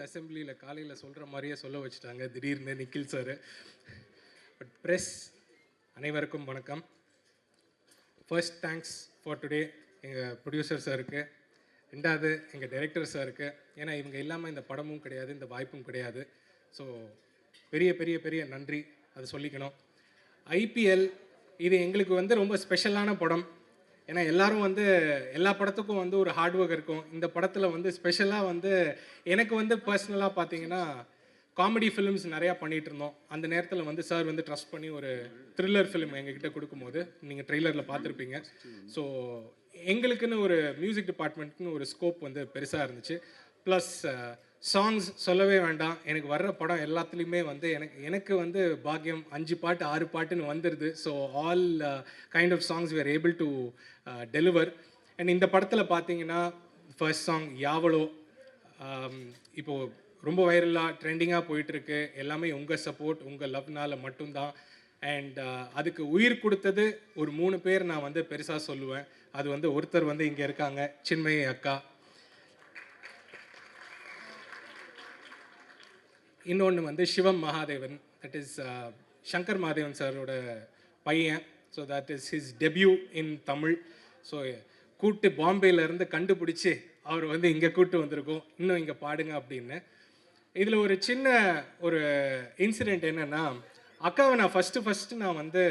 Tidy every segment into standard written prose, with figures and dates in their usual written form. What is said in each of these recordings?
அசெம்பிளியில் காலையில் சொல்கிற மாதிரியே சொல்ல வச்சுட்டாங்க திடீர்னு நிக்கில் சார். பட் ப்ரெஸ் அனைவருக்கும் வணக்கம். ஃபர்ஸ்ட் தேங்க்ஸ் ஃபார் டுடே எங்கள் ப்ரொடியூசர் சாருக்கு, ரெண்டாவது எங்கள் டைரக்டர் சாருக்கு. ஏன்னா இவங்க இல்லாமல் இந்த படமும் கிடையாது, இந்த வாய்ப்பும் கிடையாது. ஸோ பெரிய பெரிய பெரிய நன்றி அது சொல்லிக்கணும். ஐபிஎல் இது எங்களுக்கு வந்து ரொம்ப ஸ்பெஷலான படம். ஏன்னா எல்லோரும் வந்து எல்லா படத்துக்கும் வந்து ஒரு ஹார்ட் ஒர்க் இருக்கும். இந்த படத்தில் வந்து ஸ்பெஷலாக வந்து எனக்கு வந்து பர்சனலாக பார்த்தீங்கன்னா காமெடி ஃபிலிம்ஸ் நிறையா பண்ணிகிட்டு இருந்தோம். அந்த நேரத்தில் வந்து சார் வந்து ட்ரஸ்ட் பண்ணி ஒரு த்ரில்லர் ஃபிலிம் எங்ககிட்ட கொடுக்கும்போது நீங்கள் ட்ரெய்லரில் பார்த்துருப்பீங்க. ஸோ எங்களுக்குன்னு ஒரு மியூசிக் டிபார்ட்மெண்ட்டுன்னு ஒரு ஸ்கோப் வந்து பெருசாக இருந்துச்சு. ப்ளஸ் சாங்ஸ் சொல்லவே வேண்டாம். எனக்கு வர்ற படம் எல்லாத்துலேயுமே வந்து எனக்கு வந்து பாக்கியம் 5 பாட்டு 6 பாட்டுன்னு வந்துடுது. So all kind of songs we are able to deliver. And இந்த படத்தில் பார்த்தீங்கன்னா ஃபர்ஸ்ட் சாங் யாவளோ இப்போது ரொம்ப வைரலாக ட்ரெண்டிங்காக போயிட்டுருக்கு. எல்லாமே உங்கள் சப்போர்ட், உங்கள் லவ்னால மட்டும்தான். அண்ட் அதுக்கு உயிர் கொடுத்தது ஒரு 3 பேர் நான் வந்து பெருசாக சொல்லுவேன். அது வந்து ஒருத்தர் வந்து இங்கே இருக்காங்க, சின்மயி அக்கா. இன்னொன்று வந்து சிவம் மகாதேவன், தட் இஸ் சங்கர் மகாதேவன் சாரோட பையன். So that is his debut in Tamil. So கூட்டு பாம்பேலேருந்து கண்டுபிடிச்சி அவர் வந்து இங்கே கூப்பிட்டு வந்திருக்கோம், இன்னும் இங்கே பாடுங்க அப்படின்னு. இதில் ஒரு சின்ன ஒரு இன்சிடெண்ட் என்னென்னா, அக்காவை நான் ஃபஸ்ட்டு நான் வந்து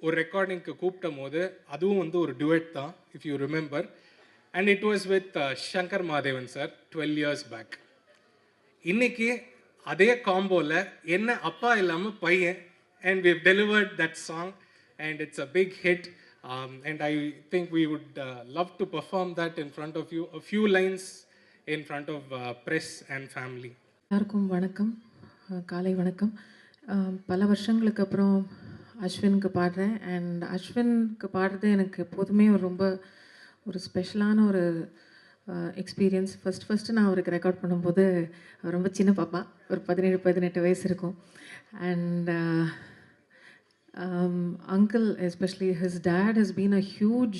ஒரு ரெக்கார்டிங்க்கு கூப்பிட்டும் போது அதுவும் வந்து ஒரு டுவெட் தான், if you remember. And it was with Shankar Mahadevan sir 12 years back. இன்றைக்கி அதே காம்போவில் என்ன அப்பா இல்லாமல் பையன், and we've delivered that song and it's a big hit. And I think we would love to perform that in front of you, a few lines in front of press and family. எல்லாருக்கும் வணக்கம், காலை வணக்கம். பல வருஷங்களுக்கு அப்புறம் அஸ்வினுக்கு பாடுறேன். And அஸ்வினுக்கு பாடுறது எனக்கு எப்போதுமே ரொம்ப ஒரு ஸ்பெஷலான ஒரு எக்ஸ்பீரியன்ஸ். ஃபஸ்ட்டு நான் அவருக்கு ரெக்கார்ட் பண்ணும்போது ரொம்ப சின்ன பாப்பா, ஒரு 17-18 வயசு இருக்கும். And uncle, especially his dad, has been a huge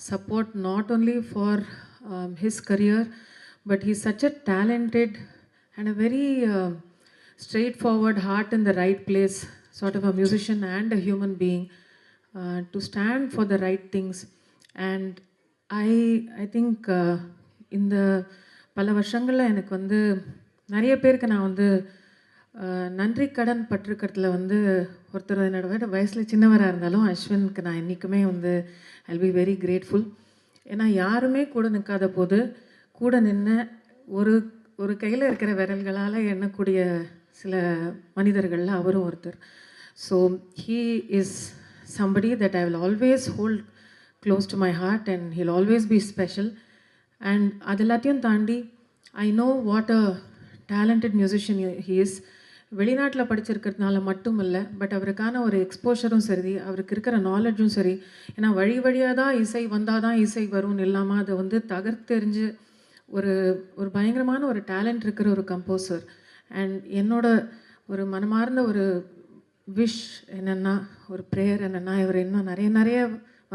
support not only for his career, but he's such a talented and a very straightforward, heart in the right place sort of a musician and a human being, to stand for the right things. And I think இந்த பல வருஷங்களில் எனக்கு வந்து நிறைய பேருக்கு நான் வந்து நன்றி கடன் பட்டிருக்கிறதுல வந்து ஒருத்தர் என்னோட வயசில் சின்னவராக இருந்தாலும் அஸ்வினுக்கு நான் என்றைக்குமே வந்து ஐ பி வெரி கிரேட்ஃபுல். ஏன்னா யாருமே கூட நிற்காத போது கூட நின்று ஒரு கையில் இருக்கிற விரல்களால் எண்ணக்கூடிய சில மனிதர்களில் அவரும் ஒருத்தர். So he is somebody that I will always hold close to my heart and he'll always be special. And அது எல்லாத்தையும் தாண்டி I know what a talented musician he is. வெளிநாட்டில் படிச்சிருக்கிறதுனால மட்டும் இல்லை, பட் அவருக்கான ஒரு எக்ஸ்போஷரும் சரி, அவருக்கு இருக்கிற நாலேஜும் சரி. ஏன்னா வழியாக தான் இசை வந்தால் தான் இசை வரும்னு இல்லாமல் அதை வந்து தகர்த்தெறிஞ்சு ஒரு பயங்கரமான ஒரு டேலண்ட் இருக்கிற ஒரு கம்போசர். அண்ட் என்னோட ஒரு மனமார்ந்த ஒரு விஷ் என்னென்னா, ஒரு ப்ரேயர் என்னென்னா, இவர் இன்னும் நிறைய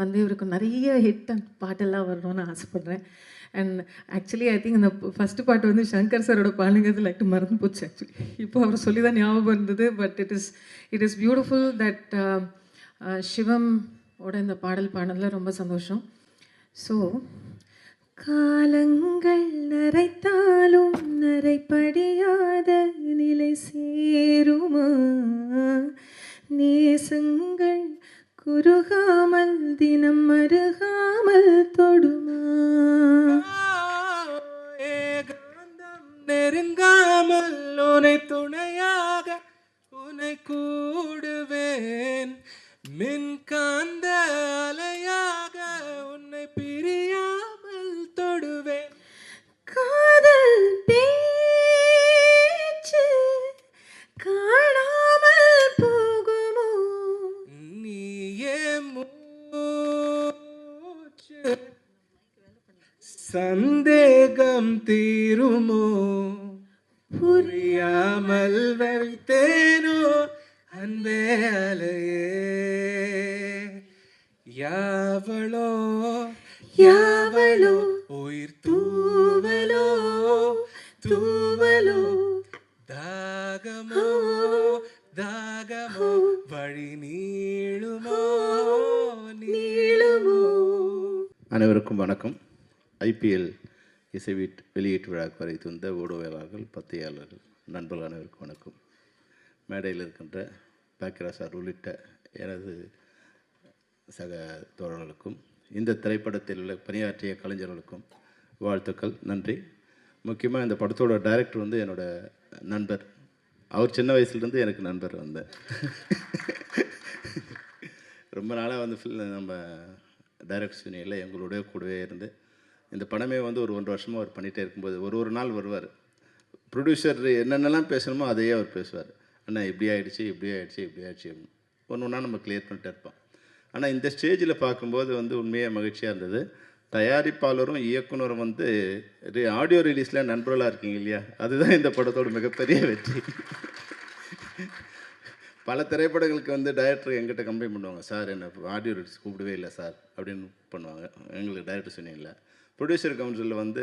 வந்து இவருக்கு நிறைய ஹிட் அண்ட் பாட்டெல்லாம் வரணும்னு ஆசைப்பட்றேன். அண்ட் ஆக்சுவலி ஐ திங்க் இந்த ஃபஸ்ட்டு பாட்டு வந்து சங்கர் சாரோட பாடுங்கிறது லைக் மறந்து போச்சு. ஆக்சுவலி இப்போ அவர் சொல்லி தான் ஞாபகம் இருந்தது. But it is beautiful that Sivam ஓட இந்த பாடல் பாடினதில் ரொம்ப சந்தோஷம். ஸோ காலங்கள் நரைத்தாலும் நரைப்படியாத நிலை சேருமா, நேசங்கள் குறுகாமல் தினம் மருகாமல் தொடுமா, ஏகாந்தம் நெருங்காமல் உனை துணையாக உனை கூடுவேன், மின்காந்த அலையாக உன்னை பிரியாமல் தொடுவேன், காதல் பேச்சு காணாமல் போகுமோ, நீயே மூச்சு சந்தேகம் தீருமோ, புரியாமல் வைத்தேனோ அன்பே அலையே, யாவளோ யாவளோ உயிர் தூவலோ தூவலோ தாகமோ தாகமோ வழி நீளுமோ நீளுமோ. அனைவருக்கும் வணக்கம். ஐபிஎல் இசை வெளியீட்டு விழாக்கு வரை தந்த ஊடகவியலாளர்கள், பத்திரிகையாளர்கள், நண்பர்கள் அனைவருக்கும் வணக்கம். மேடையில் இருக்கின்ற பாக்கிரா சார் உள்ளிட்ட எனது சக தோழர்களுக்கும் இந்த திரைப்படத்தில் உள்ள பணியாற்றிய கலைஞர்களுக்கும் வாழ்த்துக்கள், நன்றி. முக்கியமாக இந்த படத்தோட டைரக்டர் வந்து என்னோடய நண்பர். அவர் சின்ன வயசுலேருந்து எனக்கு நண்பர் வந்தேன். ரொம்ப நாளாக வந்து நம்ம டைரக்டர் யூனியனில் எங்களுடைய கூடவே இருந்து இந்த படமே வந்து ஒரு 1 வருஷமாக அவர் பண்ணிகிட்டே இருக்கும்போது ஒரு நாள் வருவார். ப்ரொடியூசர் என்னென்னலாம் பேசணுமோ அதையே அவர் பேசுவார். அண்ணா இப்படி ஆகிடுச்சு, இப்படி ஆகிடுச்சு, இப்படி ஆகிடுச்சு, ஒன்று ஒன்றா நம்ம கிளியர் பண்ணிட்டே இருப்போம். ஆனால் இந்த ஸ்டேஜில் பார்க்கும்போது வந்து உண்மையாக மகிழ்ச்சியாக இருந்தது. தயாரிப்பாளரும் இயக்குனரும் வந்து ஆடியோ ரிலீஸில் நண்பர்களாக இருக்கீங்க இல்லையா, அதுதான் இந்த படத்தோட மிகப்பெரிய வெற்றி. பல திரைப்படங்களுக்கு வந்து டைரக்டர் எங்கிட்ட கம்ப்ளைண்ட் பண்ணுவாங்க, சார் என்ன ஆடியோ ரிலீஸ் கூப்பிடவே இல்லை சார் அப்படின்னு பண்ணுவாங்க. எங்களுக்கு டைரக்டர் சொன்னீங்களா. ப்ரொடியூசர் கவுன்சிலில் வந்து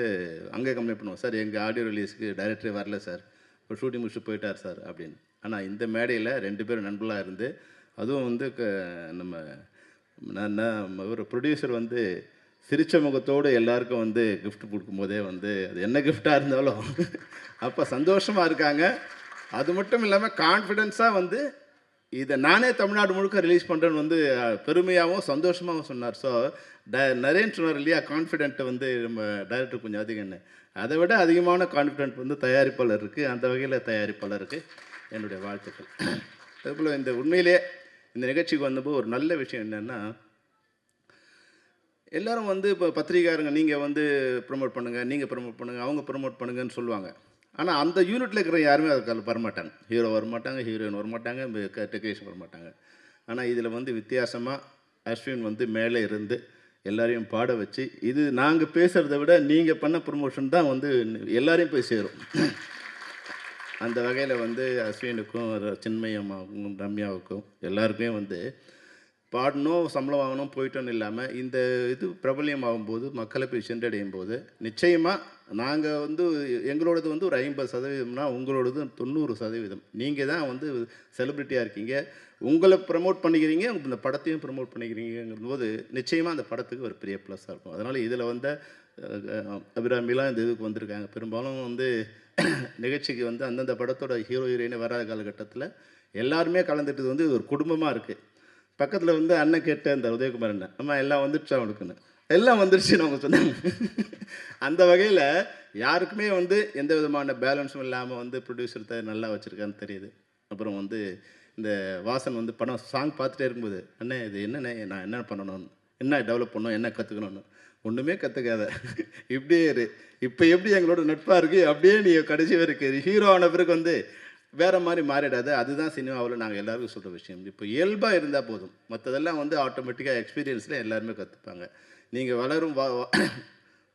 அங்கே கம்ப்ளைண்ட் பண்ணுவாங்க, சார் எங்கள் ஆடியோ ரிலீஸுக்கு டைரக்டரே வரல சார், இப்போ ஷூட்டிங் முடிச்சுட்டு போயிட்டார் சார் அப்படின்னு. ஆனால் இந்த மேடையில் 2 பேரும் நண்பர்களாக இருந்து, அதுவும் வந்து ஒரு ப்ரொடியூசர் வந்து சிரிச்ச முகத்தோடு எல்லாருக்கும் வந்து கிஃப்ட் கொடுக்கும்போதே வந்து அது என்ன கிஃப்டாக இருந்தாலும் அப்போ சந்தோஷமாக இருக்காங்க. அது மட்டும் இல்லாமல் கான்ஃபிடென்ஸாக வந்து இதை நானே தமிழ்நாடு முழுக்க ரிலீஸ் பண்ணுறேன்னு வந்து பெருமையாகவும் சந்தோஷமாகவும் சொன்னார். ஸோ நரேன் சொன்னார் இல்லையா, கான்ஃபிடென்ட் வந்து நம்ம டைரக்டர் கொஞ்சம் அதிகம்னு, அதை விட அதிகமான கான்ஃபிடென்ட் வந்து தயாரிப்பாளர் இருக்குது. அந்த வகையில் தயாரிப்பாளருக்கு என்னுடைய வாழ்த்துக்கள். அதுபோல் இந்த உண்மையிலே இந்த நிகழ்ச்சிக்கு வந்தபோது ஒரு நல்ல விஷயம் என்னென்னா, எல்லோரும் வந்து இப்போ பத்திரிகாரங்க நீங்கள் வந்து ப்ரொமோட் பண்ணுங்கள், நீங்கள் ப்ரொமோட் பண்ணுங்கள், அவங்க ப்ரொமோட் பண்ணுங்கன்னு சொல்லுவாங்க. ஆனால் அந்த யூனிட்டில் இருக்கிற யாருமே அதுக்காக வரமாட்டாங்க. ஹீரோ வரமாட்டாங்க, ஹீரோயின் வரமாட்டாங்க, டெக்னீஷியன் வரமாட்டாங்க. ஆனால் இதில் வந்து வித்தியாசமாக அஸ்வின் வந்து மேலே இருந்து எல்லாரையும் பாட வச்சு, இது நாங்கள் பேசுகிறத விட நீங்கள் பண்ண ப்ரொமோஷன் தான் வந்து எல்லாரையும் போய் சேரும். அந்த வகையில் வந்து அஸ்வினுக்கும் சின்மயம்மாவுக்கும் ரம்யாவுக்கும் எல்லாருக்குமே வந்து பாடணும், சம்பளம் வாங்கணும், போயிட்டோன்னு இல்லாமல் இந்த இது பிரபல்யம் ஆகும்போது, மக்களை போய் சென்றடையும் போது நிச்சயமாக நாங்கள் வந்து எங்களோடது வந்து ஒரு 50%, உங்களோடது 90%. நீங்கள் தான் வந்து செலிப்ரிட்டியாக இருக்கீங்க, உங்களை ப்ரமோட் பண்ணிக்கிறீங்க, இந்த படத்தையும் ப்ரமோட் பண்ணிக்கிறீங்கும் போது நிச்சயமாக அந்த படத்துக்கு ஒரு பெரிய ப்ளஸ்ஸாக இருக்கும். அதனால் இதில் வந்த அபிராமிலாம் இந்த இதுக்கு வந்திருக்காங்க. பெரும்பாலும் வந்து நிகழ்ச்சிக்கு வந்து அந்தந்த படத்தோட ஹீரோ ஹீரோயினே வராத காலகட்டத்தில் எல்லாருமே கலந்துட்டது வந்து ஒரு குடும்பமாக இருக்குது. பக்கத்தில் வந்து அண்ணன் கேட்ட அந்த உதயகுமார் அண்ணன், அம்மா எல்லாம் வந்துடுச்சா அவனுக்குன்னு, எல்லாம் வந்துடுச்சுன்னு அவங்க சொன்னாங்க. அந்த வகையில் யாருக்குமே வந்து எந்த விதமான பேலன்ஸும் இல்லாமல் வந்து ப்ரொடியூசர் நல்லா வச்சுருக்கான்னு தெரியுது. அப்புறம் வந்து இந்த வாசன் வந்து படம் சாங் பார்த்துட்டே இருக்கும்போது, அண்ணே இது என்னண்ணே, நான் என்ன பண்ணணும்னு, என்ன டெவலப் பண்ணணும், என்ன கற்றுக்கணும்னு, ஒன்றுமே கற்றுக்காத, இப்படியே இரு, இப்போ எப்படி எங்களோட நட்பாக இருக்குது அப்படியே நீ கடைசி வரைக்கும் ஹீரோ ஆன பிறகு வந்து வேறு மாதிரி மாறிடாது. அதுதான் சினிமாவில் நாங்கள் எல்லாருக்கும் சொல்கிற விஷயம். இப்போ இயல்பாக இருந்தால் போதும், மற்றதெல்லாம் வந்து ஆட்டோமேட்டிக்காக எக்ஸ்பீரியன்ஸில் எல்லாருமே கற்றுப்பாங்க. நீங்கள் வளரும்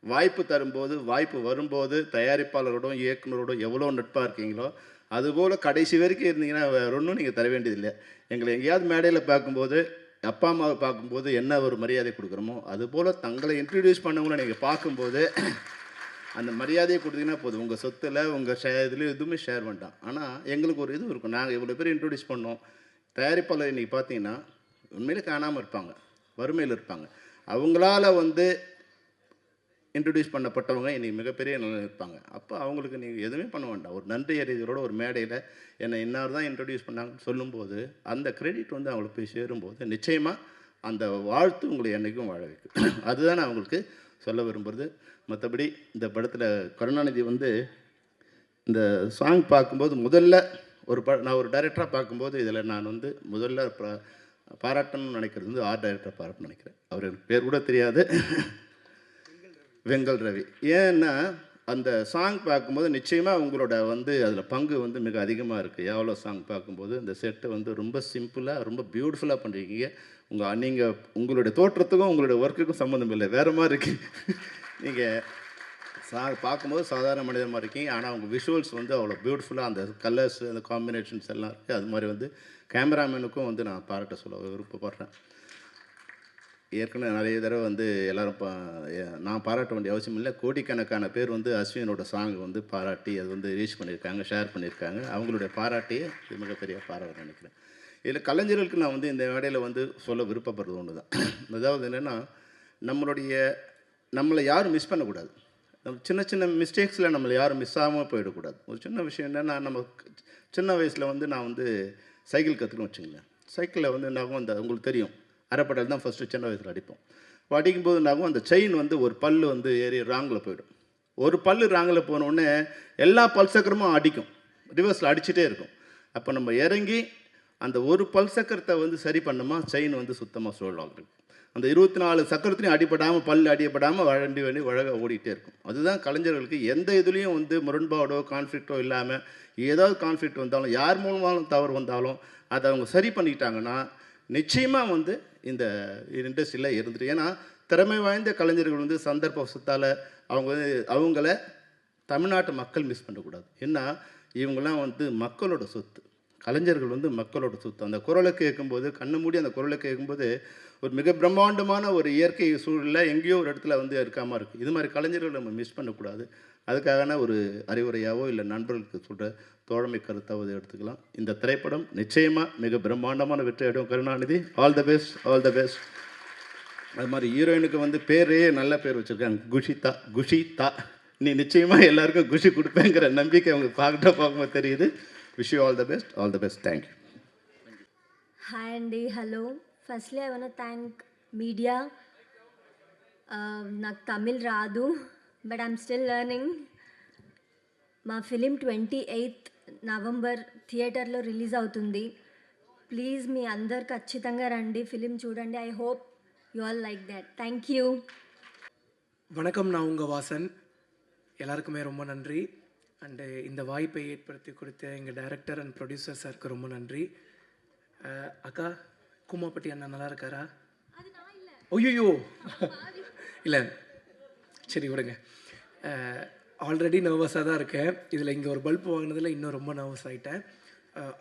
வாய்ப்பு தரும்போது, வாய்ப்பு வரும்போது தயாரிப்பாளரோடும் இயக்குனரோடும் எவ்வளோ நட்பாக இருக்கீங்களோ அதுபோல் கடைசி வரைக்கும் இருந்தீங்கன்னா வேறு ஒன்றும் நீங்கள் தர வேண்டியதில்லை. எங்களை எங்கேயாவது மேடையில் பார்க்கும்போது, அப்பா அம்மாவை பார்க்கும்போது என்ன ஒரு மரியாதை கொடுக்குறோமோ அதுபோல் தங்களை இன்ட்ரடியூஸ் பண்ணவங்கள நீங்கள் பார்க்கும்போது அந்த மரியாதையை கொடுத்தீங்கன்னா போதும். உங்கள் சொத்தில், உங்கள் இதுலேயும் எதுவுமே ஷேர் வேண்டாம். ஆனால் எங்களுக்கு ஒரு இது இருக்கும், நாங்கள் இவ்வளோ பேர் இன்ட்ரடியூஸ் பண்ணோம். தயாரிப்பாளர் இன்றைக்கி பார்த்தீங்கன்னா உண்மையிலே காணாமல் இருப்பாங்க, வறுமையில் இருப்பாங்க. அவங்களால வந்து இன்ட்ரடியூஸ் பண்ணப்பட்டவங்க இன்றைக்கி மிகப்பெரிய நிலையில் இருப்பாங்க. அப்போ அவங்களுக்கு நீங்கள் எதுவுமே பண்ண வேண்டாம். ஒரு நன்றி அறிதலோட ஒரு மேடையில் என்னை இன்னார் தான் இன்ட்ரடியூஸ் பண்ணாங்கன்னு சொல்லும்போது அந்த கிரெடிட் வந்து அவங்களுக்கு போய் சேரும்போது நிச்சயமாக அந்த வாழ்த்து உங்களை என்றைக்கும் வாழ வைக்கும். அதுதான் நான் அவங்களுக்கு சொல்ல விரும்புகிறது. மற்றபடி இந்த படத்தில் கருணாநிதி வந்து இந்த சாங் பார்க்கும்போது முதல்ல நான் ஒரு டைரக்டராக பார்க்கும்போது இதில் நான் வந்து முதல்ல பாராட்டணும்னு நினைக்கிறது வந்து ஆர்ட் டைரக்டரை பாராட்டணும்னு நினைக்கிறேன். அவர் எனக்கு பேர் கூட தெரியாது, வெங்கல் ரவி. ஏன்னா அந்த சாங் பார்க்கும்போது நிச்சயமாக உங்களோட வந்து அதில் பங்கு வந்து மிக அதிகமாக இருக்குது. எவ்வளோ சாங் பார்க்கும்போது இந்த செட்டை வந்து ரொம்ப சிம்பிளாக ரொம்ப பியூட்டிஃபுல்லாக பண்ணியிருக்கீங்க. நீங்கள் உங்களுடைய தோற்றத்துக்கும் உங்களுடைய ஒர்க்குக்கும் சம்மந்தம் இல்லை, வேறு மாதிரி இருக்குது. நீங்கள் பார்க்கும்போது சாதாரண மனிதர் மாதிரி இருக்கீங்க, ஆனால் உங்கள் விஷுவல்ஸ் வந்து அவ்வளோ பியூட்டிஃபுல்லாக அந்த கலர்ஸ், அந்த காம்பினேஷன்ஸ் எல்லாம் இருக்குது. அது மாதிரி வந்து கேமராமேனுக்கும் வந்து நான் பாராட்ட சொல்ல விருப்பப்படுறேன். ஏற்கனவே நிறைய தடவை வந்து எல்லோரும் நான் பாராட்ட வேண்டிய அவசியம் இல்லை. கோடிக்கணக்கான பேர் வந்து அஸ்வினோட சாங் வந்து பாராட்டி அது வந்து ரீச் பண்ணியிருக்காங்க, ஷேர் பண்ணியிருக்காங்க. அவங்களுடைய பாராட்டியே இது மிகப்பெரிய பாராட்டு நினைக்கிறேன். இதில் கலைஞர்களுக்கு நான் வந்து இந்த மேடையில் வந்து சொல்ல விருப்பப்படுறது ஒன்று தான். அதாவது என்னென்னா, நம்மளை யாரும் மிஸ் பண்ணக்கூடாது. நம்ம சின்ன சின்ன மிஸ்டேக்ஸில் நம்மளை யாரும் மிஸ் ஆகாமல் போயிடக்கூடாது. ஒரு சின்ன விஷயம் என்னென்னா, நம்ம சின்ன வயசில் வந்து நான் வந்து சைக்கிள் கற்றுக்கணும் வச்சுங்களேன். சைக்கிளில் வந்து நாகும் அந்த உங்களுக்கு தெரியும், அரைப்படல் தான் ஃபஸ்ட்டு சின்ன வயசில் அடிப்போம். அடிக்கும்போது நாகும் அந்த செயின் வந்து ஒரு பல் வந்து ஏறி ராங்கில் போயிடும். ஒரு பல் ராங்கில் போனோடனே எல்லா பல் சக்கரமும் அடிக்கும், ரிவர்ஸில் அடிச்சுட்டே இருக்கும். அப்போ நம்ம இறங்கி அந்த ஒரு பல் சக்கரத்தை வந்து சரி பண்ணோமா, செயின் வந்து சுத்தமாக சுழலாகும். அந்த 24 சக்கரத்துலையும் அடிப்படாமல், பல் அடிப்படாமல் வண்டி அழகாக ஓடிக்கிட்டே இருக்கும். அதுதான் கலைஞர்களுக்கு எந்த இதுலேயும் வந்து முரண்பாடோ கான்ஃப்ளிக்டோ இல்லாமல், ஏதாவது கான்ஃப்ளிக்ட் வந்தாலும், யார் மூலமாலும் தவறு வந்தாலும் அதை அவங்க சரி பண்ணிக்கிட்டாங்கன்னா நிச்சயமாக வந்து இந்த இண்டஸ்ட்ரியில் இருந்துட்டு. ஏன்னா திறமை வாய்ந்த கலைஞர்கள் வந்து சந்தர்ப்பத்தால் அவங்கள தமிழ்நாட்டு மக்கள் மிஸ் பண்ணக்கூடாது. ஏன்னா இவங்கெல்லாம் வந்து மக்களோட சொத்து. கலைஞர்கள் வந்து மக்களோட சொத்து. அந்த குரலை கேட்கும்போது, கண்ணு மூடி அந்த குரலை கேட்கும்போது ஒரு மிக பிரம்மாண்டமான ஒரு இயற்கை சூழலில் எங்கேயோ ஒரு இடத்துல வந்து இருக்காமல் இருக்குது. இது மாதிரி கலைஞர்கள் நம்ம மிஸ் பண்ணக்கூடாது. அதுக்கான ஒரு அறிவுரையாவோ இல்லை நண்பர்களுக்கு சொல்கிற தோழமை கருத்தாவது எடுத்துக்கலாம். இந்த திரைப்படம் நிச்சயமாக மிக பிரம்மாண்டமான வெற்றி அடையும். Karunanidhi, all the best, all the best. அது மாதிரி ஹீரோயினுக்கு வந்து பேரே நல்ல பேர் வச்சுருக்காங்க, குஷிதா. நீ நிச்சயமாக எல்லாருக்கும் குஷி கொடுப்பேங்கிற நம்பிக்கை அவங்க பார்க்கும்போது தெரியுது. Wish you all the best, all the best. Thank you. Hi అండి, hello. Firstly I want thank media. నాకు తమిళ్ రాదు, బట్ ఐఎమ్ స్టిల్ లెర్నింగ్. మా ఫిలిం 28th నవంబర్ థియేటర్లో రిలీజ్ అవుతుంది. ప్లీజ్ మీ అందరు ఖచ్చితంగా రండి, ఫిలిం చూడండి. I hope you all like that. Thank you. வணக்கம், நான் உங்கள் வாசன். எல்லாருக்குமே ரொம்ப நன்றி. அண்டு இந்த வாய்ப்பை ஏற்படுத்தி கொடுத்த எங்கள் டைரக்டர் அண்ட் ப்ரொடியூசர் சாருக்கு ரொம்ப நன்றி. அக்கா, கூமாப்பட்டி அண்ணா நல்லா இருக்காரா? ஐயோ இல்லை, சரி விடுங்க. ஆல்ரெடி நர்வஸாக தான் இருக்கேன். இதில் இங்கே ஒரு பல்ப் வாங்கினதில் இன்னும் ரொம்ப நர்வஸ் ஆகிட்டேன்.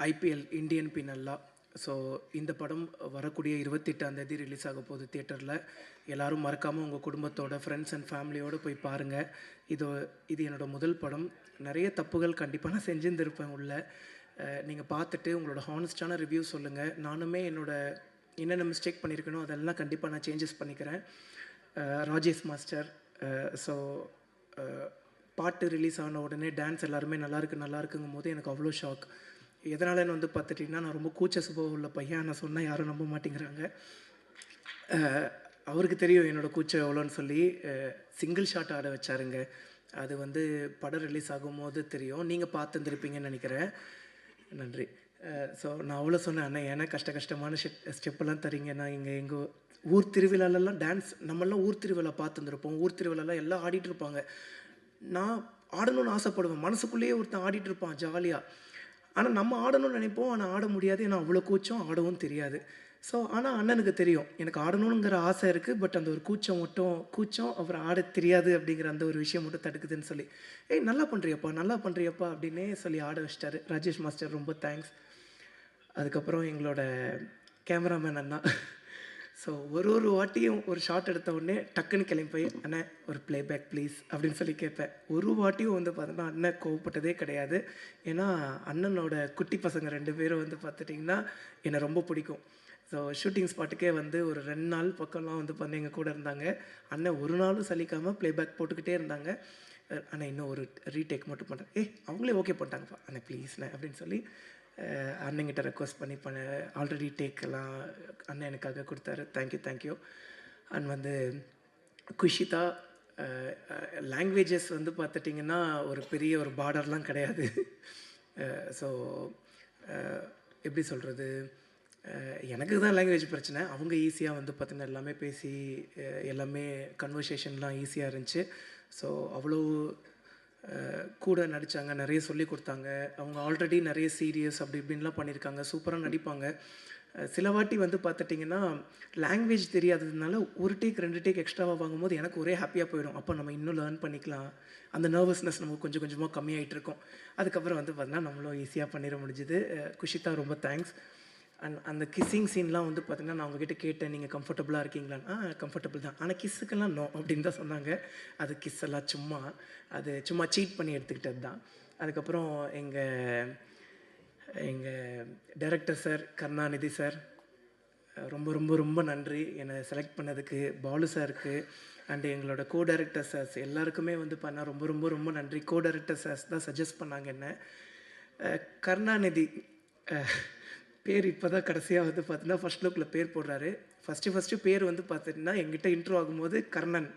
IPL Indian பின்னல்லா. ஸோ இந்த படம் வரக்கூடிய 28ஆம் தேதி ரிலீஸ் ஆக போகுது தியேட்டரில். எல்லோரும் மறக்காமல் உங்கள் குடும்பத்தோட, ஃப்ரெண்ட்ஸ் அண்ட் ஃபேமிலியோடு போய் பாருங்கள். இது என்னோடய முதல் படம். நிறைய தப்புகள் கண்டிப்பாக நான் செஞ்சுருந்துருப்பேன் உள்ள. நீங்கள் பார்த்துட்டு உங்களோட ஹானஸ்டான ரிவ்யூ சொல்லுங்கள். நானுமே என்னென்ன மிஸ்டேக் பண்ணியிருக்கணும் அதெல்லாம் கண்டிப்பாக நான் சேஞ்சஸ் பண்ணிக்கிறேன். ராஜேஷ் மாஸ்டர். ஸோ பாட்டு ரிலீஸ் ஆன உடனே டான்ஸ் எல்லாருமே நல்லாயிருக்குங்கும் போது எனக்கு அவ்வளோ ஷாக். எதனாலன்னு வந்து பார்த்துட்டிங்கன்னா, நான் ரொம்ப கூச்ச சுபாவம் உள்ள பையன். நான் சொன்னால் யாரும் நம்ப மாட்டேங்கிறாங்க. அவருக்கு தெரியும் என்னோடய கூச்சம் எவ்வளோன்னு சொல்லி சிங்கிள் ஷாட் ஆட வச்சாருங்க. அது வந்து படம் ரிலீஸ் ஆகும்போது தெரியும். நீங்கள் பார்த்துருந்துருப்பீங்கன்னு நினைக்கிறேன். நன்றி. ஸோ நான் அவ்வளோ சொன்னேன், அண்ணா ஏன்னா கஷ்டமான ஸ்டெப்பெல்லாம் தரீங்க. நான் எங்கள் ஊர் திருவிழாலெல்லாம் டான்ஸ், நம்மளாம் ஊர் திருவிழா பார்த்துருந்துருப்போம். ஊர் திருவிழாலாம் எல்லாம் ஆடிட்டுருப்பாங்க. நான் ஆடணும்னு ஆசைப்படுவேன். மனசுக்குள்ளேயே ஒருத்தன் ஆடிட்டுருப்பான் ஜாலியாக. ஆனால் நம்ம ஆடணும்னு நினைப்போம், ஆனால் ஆட முடியாது. ஏன்னா அவ்வளோ கூச்சம், ஆடவும் தெரியாது. ஸோ ஆனால் அண்ணனுக்கு தெரியும் எனக்கு ஆடணுங்கிற ஆசை இருக்குது, பட் அந்த ஒரு கூச்சம் அப்புறம் ஆட தெரியாது அப்படிங்கிற அந்த ஒரு விஷயம் மட்டும் தடுக்குதுன்னு சொல்லி, நல்லா பண்ணுறியப்பா அப்படின்னே சொல்லி ஆட வச்சிட்டாரு. ராஜேஷ் மாஸ்டர் ரொம்ப தேங்க்ஸ். அதுக்கப்புறம் எங்களோட கேமராமேன் அண்ணா. ஸோ ஒரு வாட்டியும் ஒரு ஷாட் எடுத்த உடனே டக்குன்னு கிளம்பி போய், அண்ணன் ஒரு ப்ளேபேக் ப்ளீஸ் அப்படின்னு சொல்லி கேட்பேன். ஒரு வாட்டியும் வந்து பார்த்தோன்னா அண்ணன் கோவப்பட்டதே கிடையாது. ஏன்னா அண்ணனோட குட்டி பசங்க 2 பேரும் வந்து பார்த்துட்டிங்கன்னா என்னை ரொம்ப பிடிக்கும். ஸோ ஷூட்டிங் ஸ்பாட்டுக்கே வந்து ஒரு 2 நாள் பக்கம்லாம் வந்து பண்ணி எங்கள் கூட இருந்தாங்க. அண்ணன் ஒரு நாளும் சலிக்காமல் ப்ளேபேக் போட்டுக்கிட்டே இருந்தாங்க. அண்ணன் இன்னும் ஒரு ரீடேக் மட்டும் பண்ணுறேன். அவங்களே ஓகே பண்ணிட்டாங்கப்பா அண்ணன் ப்ளீஸ்ண்ணே அப்படின்னு சொல்லி அண்ணங்கிட்ட ரெக்வஸ்ட் பண்ணி ஆல்ரெடி டேக்கெல்லாம் அண்ணன் எனக்காக கொடுத்தாரு. தேங்க்யூ. அண்ட் வந்து குஷிதா, லாங்குவேஜஸ் வந்து பார்த்துட்டிங்கன்னா ஒரு பெரிய ஒரு பார்டர்லாம் கிடையாது. ஸோ எப்படி சொல்கிறது, எனக்கு தான் லாங்குவேஜ் பிரச்சனை. அவங்க ஈஸியாக வந்து பார்த்திங்கன்னா எல்லாமே பேசி எல்லாமே கன்வர்சேஷன்லாம் ஈஸியாக இருந்துச்சு. ஸோ அவ்வளோ கூட நடித்தாங்க, நிறைய சொல்லி கொடுத்தாங்க. அவங்க ஆல்ரெடி நிறைய சீரியஸ் அப்படி இப்படின்லாம் பண்ணியிருக்காங்க, சூப்பராக நடிப்பாங்க. சில வாட்டி வந்து பார்த்துட்டிங்கன்னா லாங்குவேஜ் தெரியாததுனால ஒரு டேக் 2 டேக் எக்ஸ்ட்ராவாக வாங்கும்போது எனக்கு ஒரே ஹாப்பியாக போயிடும். அப்போ நம்ம இன்னும் லேர்ன் பண்ணிக்கலாம், அந்த நர்வஸ்னஸ் நமக்கு கொஞ்சம் கொஞ்சமாக கம்மியாகிட்டு இருக்கும். அதுக்கப்புறம் வந்து பார்த்தீங்கன்னா நம்மளும் ஈஸியாக பண்ணிட முடிஞ்சுது. குஷிதா ரொம்ப தேங்க்ஸ். அந்த கிஸ்ஸிங் சீன்லாம் வந்து பார்த்திங்கன்னா நான் அவங்ககிட்ட கேட்டேன், நீங்கள் கம்ஃபர்டபுளாக இருக்கீங்களான்னு. கம்ஃபர்டபுள் தான், ஆனால் கிஸ்ஸுக்கெல்லாம் நோ அப்படின்னு தான் சொன்னாங்க. அது கிஸ் எல்லாம் சும்மா சீட் பண்ணி எடுத்துக்கிட்டது தான். அதுக்கப்புறம் எங்கள் டைரக்டர் சார் கருணாநிதி சார், ரொம்ப ரொம்ப ரொம்ப நன்றி என்னை செலக்ட் பண்ணதுக்கு. பாலு சாருக்கு அண்டு எங்களோட கோ டைரக்டர் சார்ஸ் எல்லாருக்குமே வந்து பண்ணால் ரொம்ப ரொம்ப ரொம்ப நன்றி. கோ டைரக்டர் சார்ஸ் தான் சஜஸ்ட் பண்ணாங்க என்ன. கருணாநிதி பேர் இப்போ தான் கடைசியாக வந்து பார்த்தீங்கன்னா ஃபர்ஸ்ட் லுக்கில் பேர் போடுறாரு. ஃபஸ்ட்டு பேர் வந்து பார்த்திங்கன்னா எங்கிட்ட இன்ட்ரோ ஆகும்போது கர்ணன்,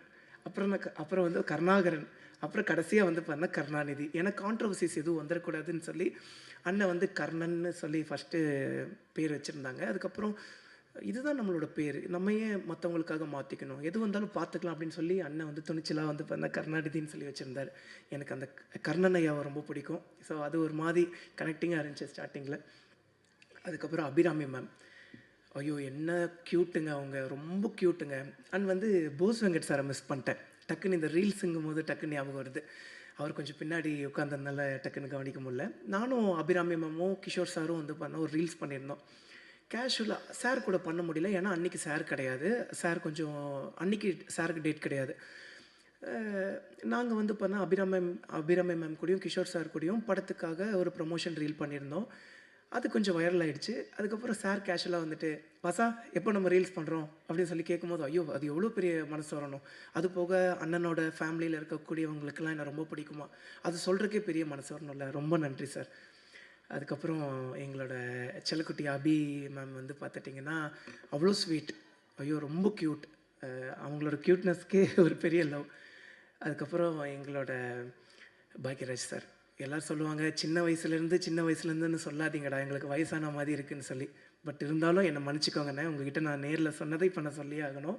அப்புறம் வந்து கருணாகரன், அப்புறம் கடைசியாக வந்து பார்த்தீங்கன்னா கருணாநிதி. ஏன்னா கான்ட்ரவர்சிஸ் எதுவும் வந்துடக்கூடாதுன்னு சொல்லி அண்ணன் வந்து கர்ணன்னு சொல்லி ஃபஸ்ட்டு பேர் வச்சுருந்தாங்க. அதுக்கப்புறம் இதுதான் நம்மளோட பேர், நம்ம ஏன் மற்றவங்களுக்காக மாற்றிக்கணும், எது வந்தாலும் பார்த்துக்கலாம் அப்படின்னு சொல்லி அண்ணன் வந்து துணிச்சலாக வந்து பார்த்தீங்கன்னா கருணாநிதின்னு சொல்லி வச்சுருந்தார். எனக்கு அந்த கர்ணன் ஐயாவை ரொம்ப பிடிக்கும். ஸோ அது ஒரு மாதிரி கனெக்டிங்காக இருந்துச்சு ஸ்டார்டிங்கில். அதுக்கப்புறம் அபிராமி மேம், ஐயோ என்ன க்யூட்டுங்க, அவங்க ரொம்ப க்யூட்டுங்க. அண்ட் வந்து போஸ் வெங்கட் சாரை மிஸ் பண்ணிட்டேன். டக்குன்னு இந்த ரீல்ஸுங்கும் போது டக்குன்னு ஞாபகம் வருது. அவர் கொஞ்சம் பின்னாடி உட்காந்ததுனால டக்குன்னு கவனிக்க முடியல. நானும் அபிராமி மேமும் கிஷோர் சாரும் வந்து ஒரு ரீல்ஸ் பண்ணியிருந்தோம். கேஷுவலாக சார் கூட பண்ண முடியல, ஏன்னா அன்றைக்கி சார் கிடையாது. சார் கொஞ்சம் அன்றைக்கி சாருக்கு டேட் கிடையாது. நாங்கள் வந்து அபிராமி மேம் கூடயும் கிஷோர் சார் கூடயும் படத்துக்காக ஒரு ப்ரமோஷன் ரீல் பண்ணியிருந்தோம். அது கொஞ்சம் வைரல் ஆகிடுச்சு. அதுக்கப்புறம் சார் கேஷுவலாக வந்துட்டு, பாசா எப்போ நம்ம ரீல்ஸ் பண்ணுறோம் அப்படின்னு சொல்லி கேட்கும்போது, ஐயோ அது எவ்வளோ பெரிய மனசு வரணும். அது போக அண்ணனோட ஃபேமிலியில் இருக்கக்கூடியவங்களுக்கெல்லாம் என்ன ரொம்ப பிடிக்குமா, அது சொல்கிறக்கே பெரிய மனசு வரணும்ல. ரொம்ப நன்றி சார். அதுக்கப்புறம் எங்களோட செல்லக்குட்டி அபி மேம் வந்து பார்த்துட்டிங்கன்னா அவ்வளோ ஸ்வீட், ஐயோ ரொம்ப க்யூட். அவங்களோட க்யூட்னஸ்க்கே ஒரு பெரிய லவ். அதுக்கப்புறம் எங்களோட பாக்யராஜ் சார், எல்லோரும் சொல்லுவாங்க சின்ன வயசுலேருந்துன்னு சொல்லாதீங்கடா, எங்களுக்கு வயசான மாதிரி இருக்குதுன்னு சொல்லி. பட் இருந்தாலும் என்னை மன்னிச்சிக்கோங்கண்ணே, உங்ககிட்ட நான் நேரில் சொன்னதை இப்போ நான் சொல்லியே ஆகணும்.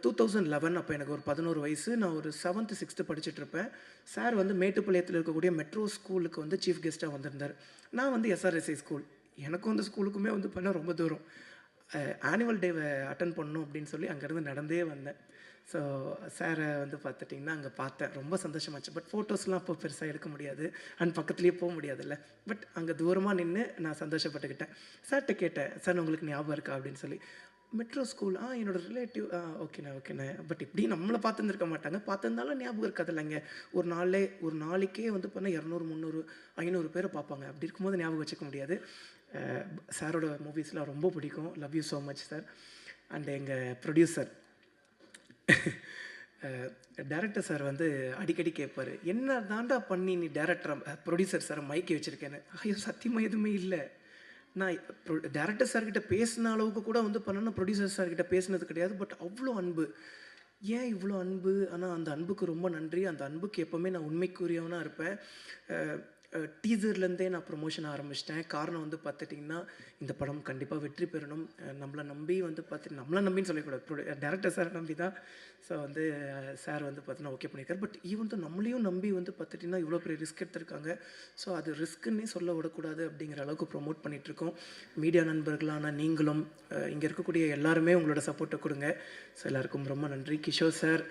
2011 அப்போ எனக்கு ஒரு 11 வயசு. நான் ஒரு 7th 6th படிச்சுட்ருப்பேன். சார் வந்து மேட்டுப்பாளையத்தில் இருக்கக்கூடிய மெட்ரோ ஸ்கூலுக்கு வந்து சீஃப் கெஸ்ட்டாக வந்திருந்தார். நான் வந்து SRSI ஸ்கூல், எனக்கும் அந்த ஸ்கூலுக்குமே வந்து பண்ணால் ரொம்ப தூரம். ஆனுவல் டேவை அட்டன் பண்ணணும் அப்படின்னு சொல்லி அங்கேருந்து நடந்தே வந்தேன். ஸோ சாரை வந்து பார்த்துட்டிங்கன்னா அங்கே பார்த்தேன், ரொம்ப சந்தோஷமாச்சு. பட் ஃபோட்டோஸ்லாம் அப்போ பெருசாக எடுக்க முடியாது, அண்ட் பக்கத்துலேயே போக முடியாதுல்ல. பட் அங்கே தூரமாக நின்று நான் சந்தோஷப்பட்டுக்கிட்டேன். சார்கிட்ட கேட்டேன், சார் உங்களுக்கு ஞாபகம் இருக்கா அப்படின்னு சொல்லி. மெட்ரோ ஸ்கூல், என்னோடய ரிலேட்டிவ், ஓகேண்ணே. பட் இப்படி நம்மளை பார்த்துருந்துருக்க மாட்டாங்க, பார்த்துருந்தாலும் ஞாபகம் இருக்காது இல்லைங்க. ஒரு நாளைக்கே வந்து பண்ணால் 200 300 500 பேரை பார்ப்பாங்க. அப்படி இருக்கும்போது ஞாபகம் வச்சுக்க முடியாது. சாரோட மூவிஸ்லாம் ரொம்ப பிடிக்கும். Love you so much sir. And எங்கள் ப்ரொடியூசர் டைரக்டர் சார் வந்து அடிக்கடி கேட்பார், என்ன தாண்டா பண்ணி நீ ப்ரொடியூசர் சாரை மைக்கி வச்சுருக்கேன்னு. ஐயோ சத்தியமாக எதுவுமே இல்லை. நான் டைரக்டர் சார்கிட்ட பேசின அளவுக்கு கூட வந்து பண்ணணும், ப்ரொடியூசர் சார்கிட்ட பேசினது கிடையாது. பட் அவ்வளோ அன்பு, ஏன் இவ்வளோ அன்பு. ஆனால் அந்த அன்புக்கு ரொம்ப நன்றி. அந்த அன்புக்கு எப்போவுமே நான் உண்மைக்குரியவனாக இருப்பேன். டீசர்லேருந்தே நான் ப்ரொமோஷன் ஆரம்பிச்சிட்டேன். காரணம் வந்து பார்த்துட்டிங்கன்னா இந்த படம் கண்டிப்பாக வெற்றி பெறணும், நம்மளை நம்பி வந்து நம்மளை நம்பின்னு சொல்லக்கூடாது, டேரக்டர் சாரை நம்பி தான். ஸோ வந்து சார் வந்து பார்த்தீங்கன்னா ஓகே பண்ணியிருக்காரு. பட் ஈவன் தான் நம்மளையும் நம்பி வந்து பார்த்துட்டிங்கன்னா இவ்வளோ பெரிய ரிஸ்க் எடுத்திருக்காங்க. ஸோ அது ரிஸ்க்குன்னே சொல்ல விடக்கூடாது அப்படிங்கிற அளவுக்கு ப்ரொமோட் பண்ணிகிட்ருக்கோம். மீடியா நண்பர்களான நீங்களும் இங்கே இருக்கக்கூடிய எல்லாருமே உங்களோட சப்போர்ட்டை கொடுங்க. ஸோ எல்லாருக்கும் ரொம்ப நன்றி. கிஷோர் சார்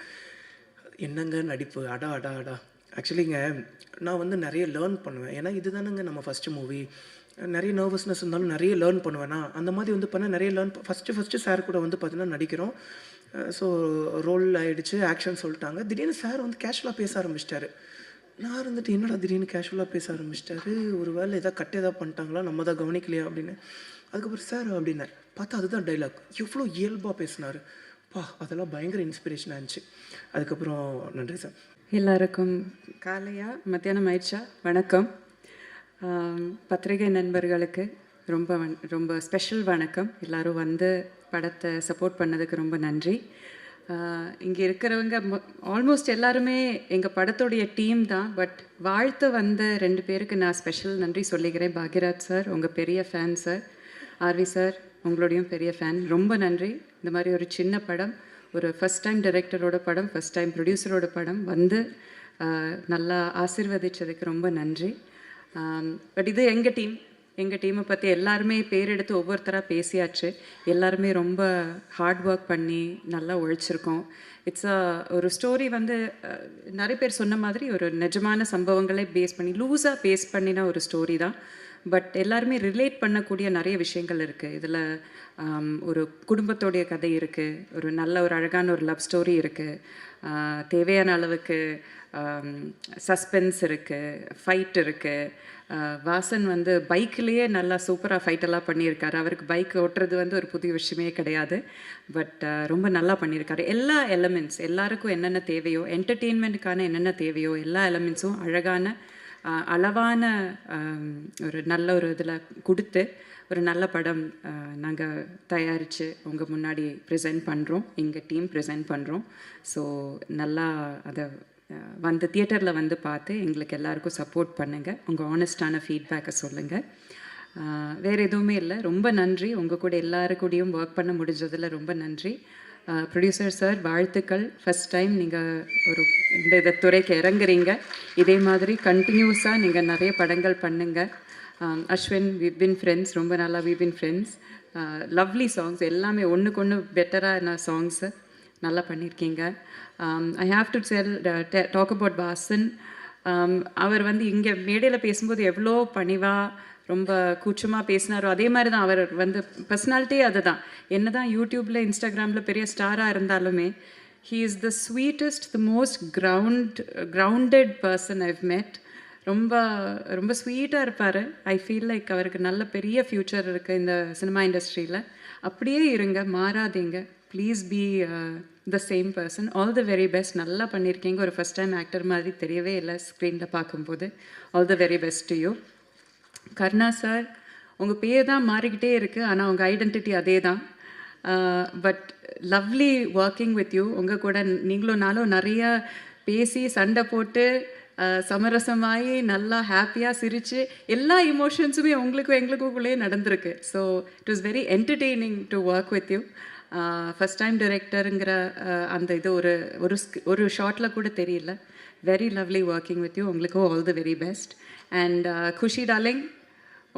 என்னங்க நடிப்பு, அடா. ஆக்சுவலிங்க நான் வந்து நிறைய லேர்ன் பண்ணுவேன், ஏன்னா இது தானேங்க நம்ம ஃபஸ்ட்டு மூவி. நிறைய நர்வஸ்னஸ் இருந்தாலும் நிறைய லேர்ன் பண்ணுவேன்னா, அந்த மாதிரி வந்து பண்ண நிறைய ஃபஸ்ட்டு சார் கூட வந்து பார்த்தீங்கன்னா நடிக்கிறோம். ஸோ ரோல் ஆகிடுச்சு, ஆக்ஷன் சொல்லிட்டாங்க. திடீர்னு சார் வந்து கேஷுவலாக பேச ஆரம்பிச்சிட்டாரு. நான் இருந்துட்டு என்னடா திடீர்னு கேஷுவலாக பேச ஆரம்பிச்சிட்டாரு, ஒரு வேளை எதாவது பண்ணிட்டாங்களா, நம்ம தான் கவனிக்கலையா அப்படின்னு. அதுக்கப்புறம் சார் அப்படின்னேன், பார்த்தா அதுதான் டைலாக். எவ்வளோ இயல்பாக பேசினார் அதெல்லாம் பயங்கர இன்ஸ்பிரேஷனாக இருந்துச்சு. அதுக்கப்புறம் நன்றி சார். எல்லாருக்கும் காலையா மத்தியானம் ஆயிடுச்சா வணக்கம். பத்திரிகை நண்பர்களுக்கு ரொம்ப ஸ்பெஷல் வணக்கம். எல்லோரும் வந்து படத்தை சப்போர்ட் பண்ணதுக்கு ரொம்ப நன்றி. இங்கே இருக்கிறவங்க ஆல்மோஸ்ட் எல்லாருமே எங்கள் படத்துடைய டீம் தான். பட் வாழ்த்து வந்த 2 பேருக்கு நான் ஸ்பெஷல் நன்றி சொல்லிக்கிறேன். பாக்யராஜ் சார் உங்கள் பெரிய ஃபேன் சார், ஆர்வி சார் உங்களோடையும் பெரிய ஃபேன், ரொம்ப நன்றி. இந்த மாதிரி ஒரு சின்ன படம், ஒரு ஃபஸ்ட் டைம் டைரக்டரோட படம், ஃபஸ்ட் டைம் ப்ரொடியூசரோட படம் வந்து நல்லா ஆசீர்வதிச்சதுக்கு ரொம்ப நன்றி. பட் இது எங்கள் டீமை பற்றி எல்லாருமே பேர் எடுத்து ஒவ்வொருத்தராக பேசியாச்சு. எல்லாருமே ரொம்ப ஹார்ட் ஒர்க் பண்ணி நல்லா உழைச்சிருக்கோம். ஒரு ஸ்டோரி வந்து நிறைய பேர் சொன்ன மாதிரி ஒரு நிஜமான சம்பவங்களே பேஸ் பண்ணி லூஸாக பேஸ் பண்ணின ஒரு ஸ்டோரி தான். பட் எல்லாருமே ரிலேட் பண்ணக்கூடிய நிறைய விஷயங்கள் இருக்குது இதில். ஒரு குடும்பத்தோடைய கதை இருக்குது, ஒரு நல்ல ஒரு அழகான ஒரு லவ் ஸ்டோரி இருக்குது, தேவையான அளவுக்கு சஸ்பென்ஸ் இருக்குது, ஃபைட் இருக்குது. வாசன் வந்து பைக்லேயே நல்லா சூப்பராக ஃபைட்டெல்லாம் பண்ணியிருக்காரு. அவருக்கு பைக் ஓட்டுறது வந்து ஒரு புதிய விஷயமே கிடையாது, பட் ரொம்ப நல்லா பண்ணியிருக்காரு. எல்லா எலமெண்ட்ஸ் எல்லாருக்கும் என்னென்ன தேவையோ, என்டர்டெயின்மெண்ட்டுக்கான என்னென்ன தேவையோ எல்லா எலமெண்ட்ஸும் அழகான அளவான ஒரு நல்ல ஒரு இதில் கொடுத்து ஒரு நல்ல படம் நாங்கள் தயாரித்து உங்கள் முன்னாடி ப்ரெசென்ட் பண்ணுறோம், எங்கள் டீம் ப்ரெசென்ட் பண்ணுறோம். ஸோ நல்லா அதை வந்து தியேட்டரில் வந்து பார்த்து எங்களுக்கு எல்லாருக்கும் சப்போர்ட் பண்ணுங்கள், உங்கள் ஆனஸ்டான ஃபீட்பேக்கை சொல்லுங்கள். வேறு எதுவுமே இல்லை. ரொம்ப நன்றி, உங்கள் கூட எல்லாருக்கூடையும் ஒர்க் பண்ண முடிஞ்சதில் ரொம்ப நன்றி. ப்ரொடியூசர் சார் வாழ்த்துக்கள். ஃபஸ்ட் டைம் நீங்கள் ஒரு இந்த துறைக்கு இறங்குறீங்க. இதே மாதிரி கண்டினியூஸாக நீங்கள் நிறைய படங்கள் பண்ணுங்கள். அஸ்வின், வி பின் ஃப்ரெண்ட்ஸ், ரொம்ப நாளாக we been friends. Lovely songs எல்லாமே ஒன்றுக்கு ஒன்று பெட்டரான சாங்ஸு நல்லா பண்ணியிருக்கீங்க. I have to talk about Vasan. அவர் வந்து இங்கே மேடையில் பேசும்போது எவ்வளோ பணிவாக ரொம்ப கூச்சமாக பேசினாரோ அதே மாதிரி தான் அவர் வந்து பர்சனாலிட்டியே அது தான். என்ன தான் யூடியூப்பில் இன்ஸ்டாகிராமில் பெரிய ஸ்டாராக இருந்தாலுமே he is the sweetest, the most grounded person I've மெட். ரொம்ப ரொம்ப ஸ்வீட்டாக இருப்பார். ஐ ஃபீல் லைக் அவருக்கு நல்ல பெரிய ஃப்யூச்சர் இருக்குது இந்த சினிமா இண்டஸ்ட்ரியில். அப்படியே இருங்க, மாறாதீங்க. Please be the same person. All the very best. நல்லா பண்ணியிருக்கீங்க. ஒரு ஃபஸ்ட் டைம் ஆக்டர் மாதிரி தெரியவே இல்லை ஸ்க்ரீனில் பார்க்கும்போது. All the very best to you. Karna sir, உங்கள் பேர் தான் மாறிக்கிட்டே இருக்குது, ஆனால் உங்கள் ஐடென்டிட்டி அதே தான். But lovely working with you. உங்கள் கூட நீங்களும் நானும் நிறைய பேசி சண்டை போட்டு சமரசமாகி நல்லா ஹாப்பியாக சிரித்து எல்லா இமோஷன்ஸுமே உங்களுக்கும் எங்களுக்குள்ளேயே நடந்திருக்கு. So it was very entertaining to work with you. First time டைரக்டருங்கிற அந்த இது ஒரு ஷார்ட்டில் கூட தெரியல. Very lovely working with you. உங்களுக்கும் all the very best. And Kushi darling,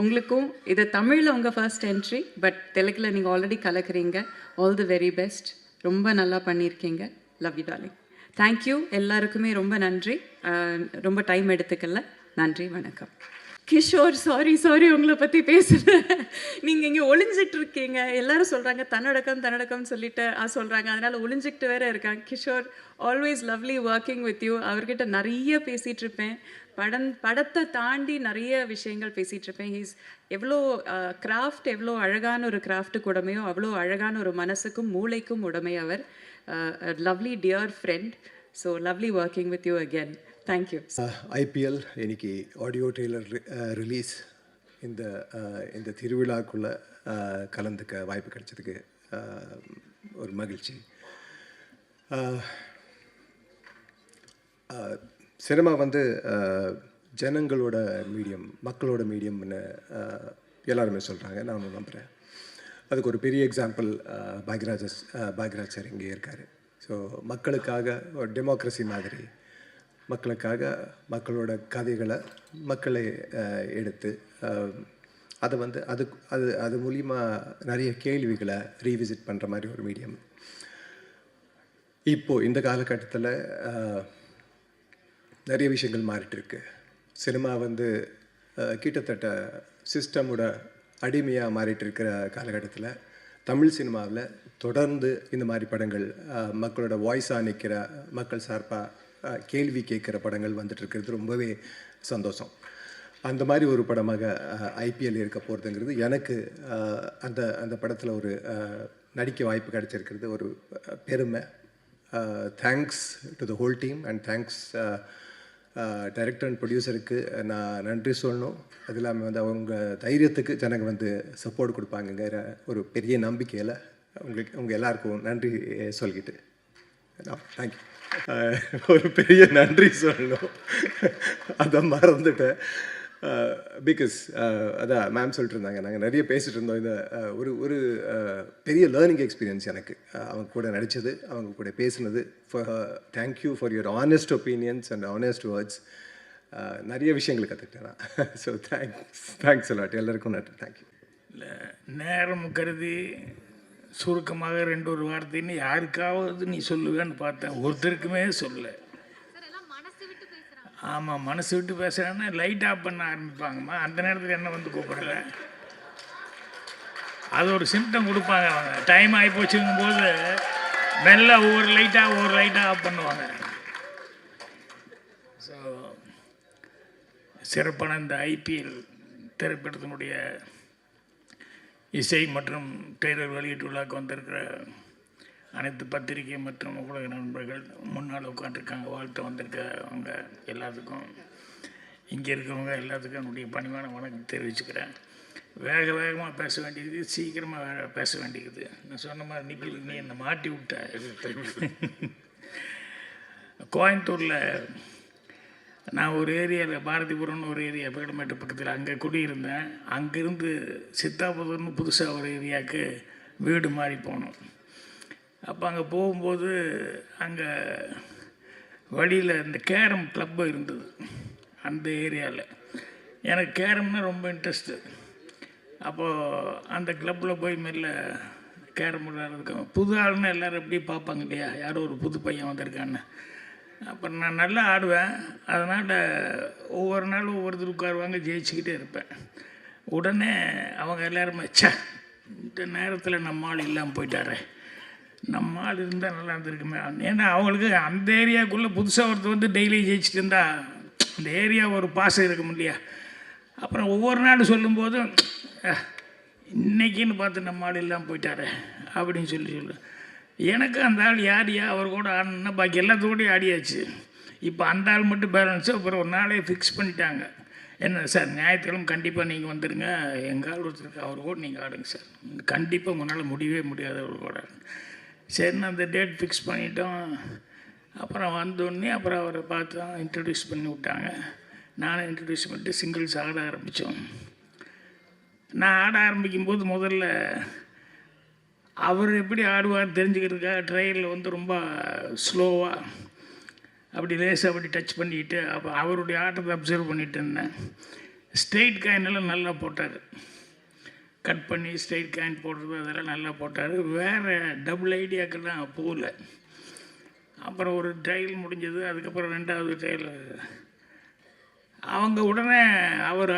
உங்களுக்கும் இது தமிழில் உங்கள் ஃபர்ஸ்ட் என்ட்ரி, பட் தெலுங்கில் நீங்கள் ஆல்ரெடி கலக்குறீங்க. All the very best. ரொம்ப நல்லா பண்ணியிருக்கீங்க. Love you darling. தேங்க்யூ. எல்லாருக்குமே ரொம்ப நன்றி. ரொம்ப டைம் எடுத்துக்கல. நன்றி, வணக்கம். கிஷோர், சாரி உங்களை பற்றி பேசுகிறேன். நீங்கள் இங்கே ஒளிஞ்சிட்டு இருக்கீங்க. எல்லாரும் சொல்கிறாங்க தன்னடக்கம்னு சொல்லிட்டு சொல்கிறாங்க, அதனால் ஒளிஞ்சிக்கிட்டு வேற இருக்காங்க. Kishore, always lovely working with you. அவர்கிட்ட நிறைய பேசிகிட்டு இருப்பேன். படத்தை தாண்டி நிறைய விஷயங்கள் பேசிகிட்டு இருப்பேன். ஹீஸ் எவ்வளோ கிராஃப்ட், எவ்வளோ அழகான ஒரு கிராஃப்ட்டுக்கு உடமையோ அவ்வளோ அழகான ஒரு மனசுக்கும் மூளைக்கும் உடமை அவர். Lovely dear friend. So lovely working with you again. Thank you. IPL இன்னைக்கு ஆடியோ ட்ரெய்லர் ரிலீஸ். இந்த திருவிழாக்குள்ளே கலந்துக்க வாய்ப்பு கிடைச்சதுக்கு ஒரு மகிழ்ச்சி. சினிமா வந்து ஜனங்களோட மீடியம், மக்களோட மீடியம்னு எல்லாருமே சொல்கிறாங்க, நான் நம்புகிறேன். அதுக்கு ஒரு பெரிய எக்ஸாம்பிள் பாக்யராஜ் சார் இங்கே இருக்கார். ஸோ மக்களுக்காக ஒரு டெமோக்ரஸி மாதிரி மக்களுக்காக மக்களோட கதைகளை மக்களை எடுத்து அதை வந்து அது மூலிமா நிறைய கேள்விகளை ரீவிசிட் பண்ணுற மாதிரி ஒரு மீடியம். இப்போது இந்த காலகட்டத்தில் நிறைய விஷயங்கள் மாறிட்டுருக்கு. சினிமா வந்து கிட்டத்தட்ட சிஸ்டமோட அடிமையாக மாறிட்டு இருக்கிற காலகட்டத்தில் தமிழ் சினிமாவில் தொடர்ந்து இந்த மாதிரி படங்கள் மக்களோட வாய்ஸாக நிற்கிற, மக்கள் சார்பாக கேள்வி கேட்குற படங்கள் வந்துட்டுருக்கிறது ரொம்பவே சந்தோஷம். அந்த மாதிரி ஒரு படமாக ஐபிஎல் இருக்க போகிறதுங்கிறது எனக்கு அந்த படத்தில் ஒரு நடிக்க வாய்ப்பு கிடைச்சிருக்கிறது ஒரு பெருமை. Thanks to the whole team and thanks director and ப்ரொடியூசருக்கு நான் நன்றி சொல்லணும். அது இல்லாமல் வந்து அவங்க தைரியத்துக்கு ஜனங்க வந்து சப்போர்ட் கொடுப்பாங்கங்கிற ஒரு பெரிய நம்பிக்கையில் உங்கள் எல்லாருக்கும் நன்றி சொல்லிக்கிட்டு தேங்க்யூ. ஒரு பெரிய நன்றி சொல்லணும், அதை மறந்துட்டேன். பிகாஸ் அதான் மேம் சொல்லிட்டு இருந்தாங்க, நாங்கள் நிறைய பேசிகிட்டு இருந்தோம். இந்த ஒரு பெரிய லேர்னிங் எக்ஸ்பீரியன்ஸ் எனக்கு அவங்க கூட நடித்தது, அவங்க கூட பேசுனது. Thank you for your honest opinions and honest words. நிறைய விஷயங்கள் கற்றுக்கிட்டேன் நான். So thanks a lot. எல்லாருக்கும் நன்றி. தேங்க்யூ. இல்லை, நேரம் கருதி சுருக்கமாக 2 வார்த்தைன்னு யாருக்காவது நீ சொல்லுவேன்னு பார்த்தேன், ஒருத்தருக்குமே சொல்ல. ஆமாம், மனசு விட்டு பேசுகிறேன்னா லைட் ஆஃப் பண்ண ஆரம்பிப்பாங்கம்மா. அந்த நேரத்தில் என்ன வந்து கூப்பிடல, அது ஒரு சிம்டம் கொடுப்பாங்க அவங்க. டைம் ஆகி போச்சுங்கும்போது மெல்ல ஒவ்வொரு லைட்டாக ஆஃப் பண்ணுவாங்க. ஸோ சிறப்பான இந்த ஐபிஎல் திரைப்படத்தினுடைய இசை மற்றும் ட்ரெய்லர் வெளியீட்டு விழாக்கு வந்திருக்கிற அனைத்து பத்திரிகை மற்றும் ஊடக நண்பர்கள், முன்னால் உட்காந்துருக்காங்க, வாழ்த்து வந்திருக்கவங்க எல்லாத்துக்கும், இங்கே இருக்கிறவங்க எல்லாத்துக்கும் என்னுடைய பணிவான வணக்கம் தெரிவிச்சுக்கிறேன். வேகமாக பேச வேண்டியது, சீக்கிரமாக பேச வேண்டியது. நான் சொன்ன மாதிரி நிக்கில், நீ என்னை மாட்டி விட்ட. கோயம்புத்தூரில் நான் ஒரு ஏரியாவில், பாரதிபுரம்னு ஒரு ஏரியா, பேடமேட்டு பக்கத்தில், அங்கே குடியிருந்தேன். அங்கேருந்து சித்தாபுரம்னு புதுசாக ஒரு ஏரியாவுக்கு வீடு மாறி போனோம். அப்போ அங்கே போகும்போது அங்கே வழியில் இந்த கேரம் கிளப்பு இருந்தது அந்த ஏரியாவில். எனக்கு கேரம்னா ரொம்ப இன்ட்ரெஸ்ட்டு. அப்போது அந்த கிளப்பில் போய் மெல்ல கேரம் விளையாடுறதுக்கு, புது ஆளுன்னு எல்லோரும் எப்படி பார்ப்பாங்க இல்லையா, யாரோ ஒரு புது பையன் வந்திருக்கான்னு. அப்போ நான் நல்லா ஆடுவேன். அதனால் ஒவ்வொரு நாளும் ஒவ்வொருத்தர் உட்காருவாங்க, ஜெயிச்சுக்கிட்டே இருப்பேன். உடனே அவங்க எல்லாருமே, சே இந்த நேரத்தில் நம்ம ஆள் இல்லாமல் போயிட்டாரே, நம்ம ஆள் இருந்தால் நல்லா இருந்திருக்குமே. ஏன்னா அவங்களுக்கு அந்த ஏரியாவுக்குள்ளே புதுசாக ஒருத்தர் வந்து டெய்லி ஜெயிச்சுட்டு இருந்தால் அந்த ஏரியா ஒரு பாசம் இருக்கும் இல்லையா. அப்புறம் ஒவ்வொரு நாள் சொல்லும்போதும், இன்றைக்கின்னு பார்த்து நம்ம ஆள் இல்லாமல் போயிட்டாரே அப்படின்னு சொல்லு. எனக்கு அந்த ஆள் யாரியா அவர் கூட ஆடணுன்னா பாக்கி எல்லாத்தோடையும் ஆடியாச்சு. இப்போ அந்த ஆள் மட்டும் பேலன்ஸு. அப்புறம் ஒரு நாளே ஃபிக்ஸ் பண்ணிட்டாங்க. என்ன சார், ஞாயிற்றுக்கிழமை கண்டிப்பாக நீங்கள் வந்துடுங்க, எங்கள் ஆள் ஒருத்தருக்கு, அவர் கூட நீங்கள் ஆடுங்க சார், கண்டிப்பாக உங்களால் முடியவே முடியாது அவர் கூட. சரின்னு அந்த டேட் ஃபிக்ஸ் பண்ணிட்டோம். அப்புறம் வந்தோடனே அப்புறம் அவரை பார்த்து தான் இன்ட்ரடியூஸ் பண்ணி விட்டாங்க. நானும் இன்ட்ரடியூஸ் பண்ணிட்டு சிங்கிள்ஸ் ஆட ஆரம்பித்தோம். நான் ஆட ஆரம்பிக்கும்போது முதல்ல அவர் எப்படி ஆடுவார் தெரிஞ்சுக்கிறதுக்காக ட்ரையலில் வந்து ரொம்ப ஸ்லோவாக அப்படி லேசாக அப்படி டச் பண்ணிக்கிட்டு அப்போ அவருடைய ஆட்டத்தை அப்சர்வ் பண்ணிட்டு இருந்தேன். ஸ்ட்ரெயிட் காயினெல்லாம் நல்லா போட்டார், கட் பண்ணி ஸ்ட்ரெயிட் காயின் போடுறது அதெல்லாம் நல்லா போட்டார். வேறு டபுள் ஐடியாக்கெல்லாம் போகல. அப்புறம் ஒரு ட்ரையல் முடிஞ்சது. அதுக்கப்புறம் ரெண்டாவது ட்ரையல் அவங்க உடனே அவர்